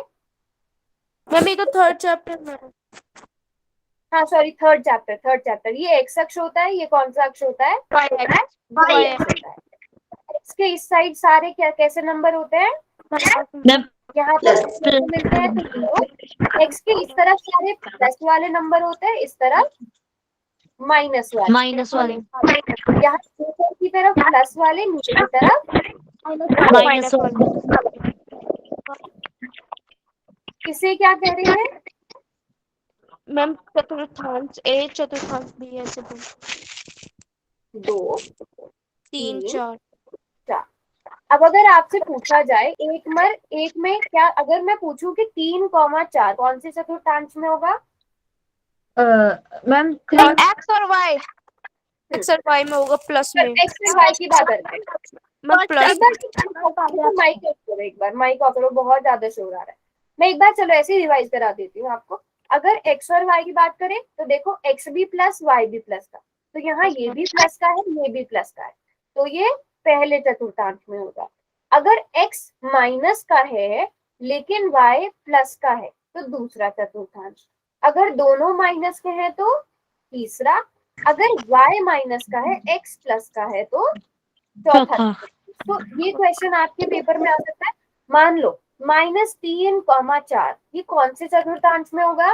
S2: मैम ये तो थर्ड चैप्टर में।
S1: हाँ सॉरी, थर्ड चैप्टर। ये एक्स अक्ष होता है, ये कौन सा अक्ष होता है, वाई अक्ष होता है। एक्स के इस साइड सारे क्या कैसे नंबर होते हैं, यहाँ पर मिलते हैं तो 0। एक्स के इस तरफ सारे प्लस वाले नंबर होते हैं, इस तरफ माइनस वाले। यहाँ ऊपर की तरफ प्लस वाले, नीचे की तरफ माइनस वाले। इसे क्या कह रहे हैं,
S2: मैम चतुर्थांश ए, चतुर्थांश बी, ऐसे
S1: 2
S2: 3
S1: 3
S2: 4।
S1: 4। अब अगर आपसे पूछा जाए एक में क्या, अगर मैं पूछूं कि 3,4 कौन से चतुर्थांश में होगा,
S2: मैम
S4: एक्स और वाई,
S2: एक्स और वाई में होगा, प्लस में।
S1: एक्स और वाई की बात करते हैं।
S2: Ma'am plus.
S1: एक बार माइक ऑफ करो, बहुत ज्यादा शोर आ रहा है। मैं एक बार चलो ऐसे रिवाइज करा देती हूँ आपको। अगर एक्स और वाई की बात करें तो देखो, एक्स भी प्लस वाई भी प्लस का, तो यहाँ ये भी प्लस का है, ये भी प्लस का है, तो ये पहले चतुर्थांश में होगा। अगर एक्स माइनस का है लेकिन वाई प्लस का है तो दूसरा चतुर्थांश। अगर दोनों माइनस के हैं तो तीसरा। अगर y माइनस का है, x प्लस का है तो चौथा। तो ये क्वेश्चन आपके पेपर में आ सकता है। मान लो -3,4 ये कौन से चतुर्थांश में होगा,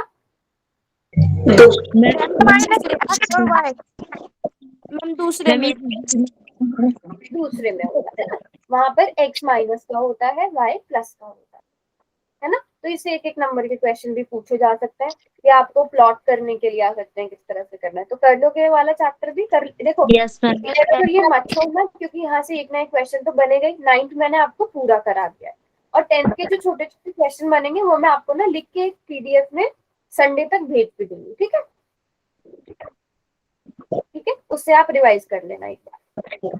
S2: मैम दूसरे में
S1: होगा, है ना। वहां पर x माइनस का होता है, y प्लस का होता है ना। तो इससे एक एक नंबर के क्वेश्चन भी पूछे जा सकते हैं, या आपको प्लॉट करने के लिए आ सकते हैं किस तरह से करना है। तो कर लोगे वाला चैप्टर भी कर, देखो तो ये मत छोड़ना, क्योंकि यहाँ से एक ना एक क्वेश्चन तो बनेगा ही। 9th मैंने आपको पूरा करा दिया है, और 10th के जो छोटे छोटे क्वेश्चन बनेंगे वो मैं आपको ना लिख के एक PDF में संडे तक भेज भी दूंगी, ठीक है। उससे आप रिवाइज कर लेना एक बार।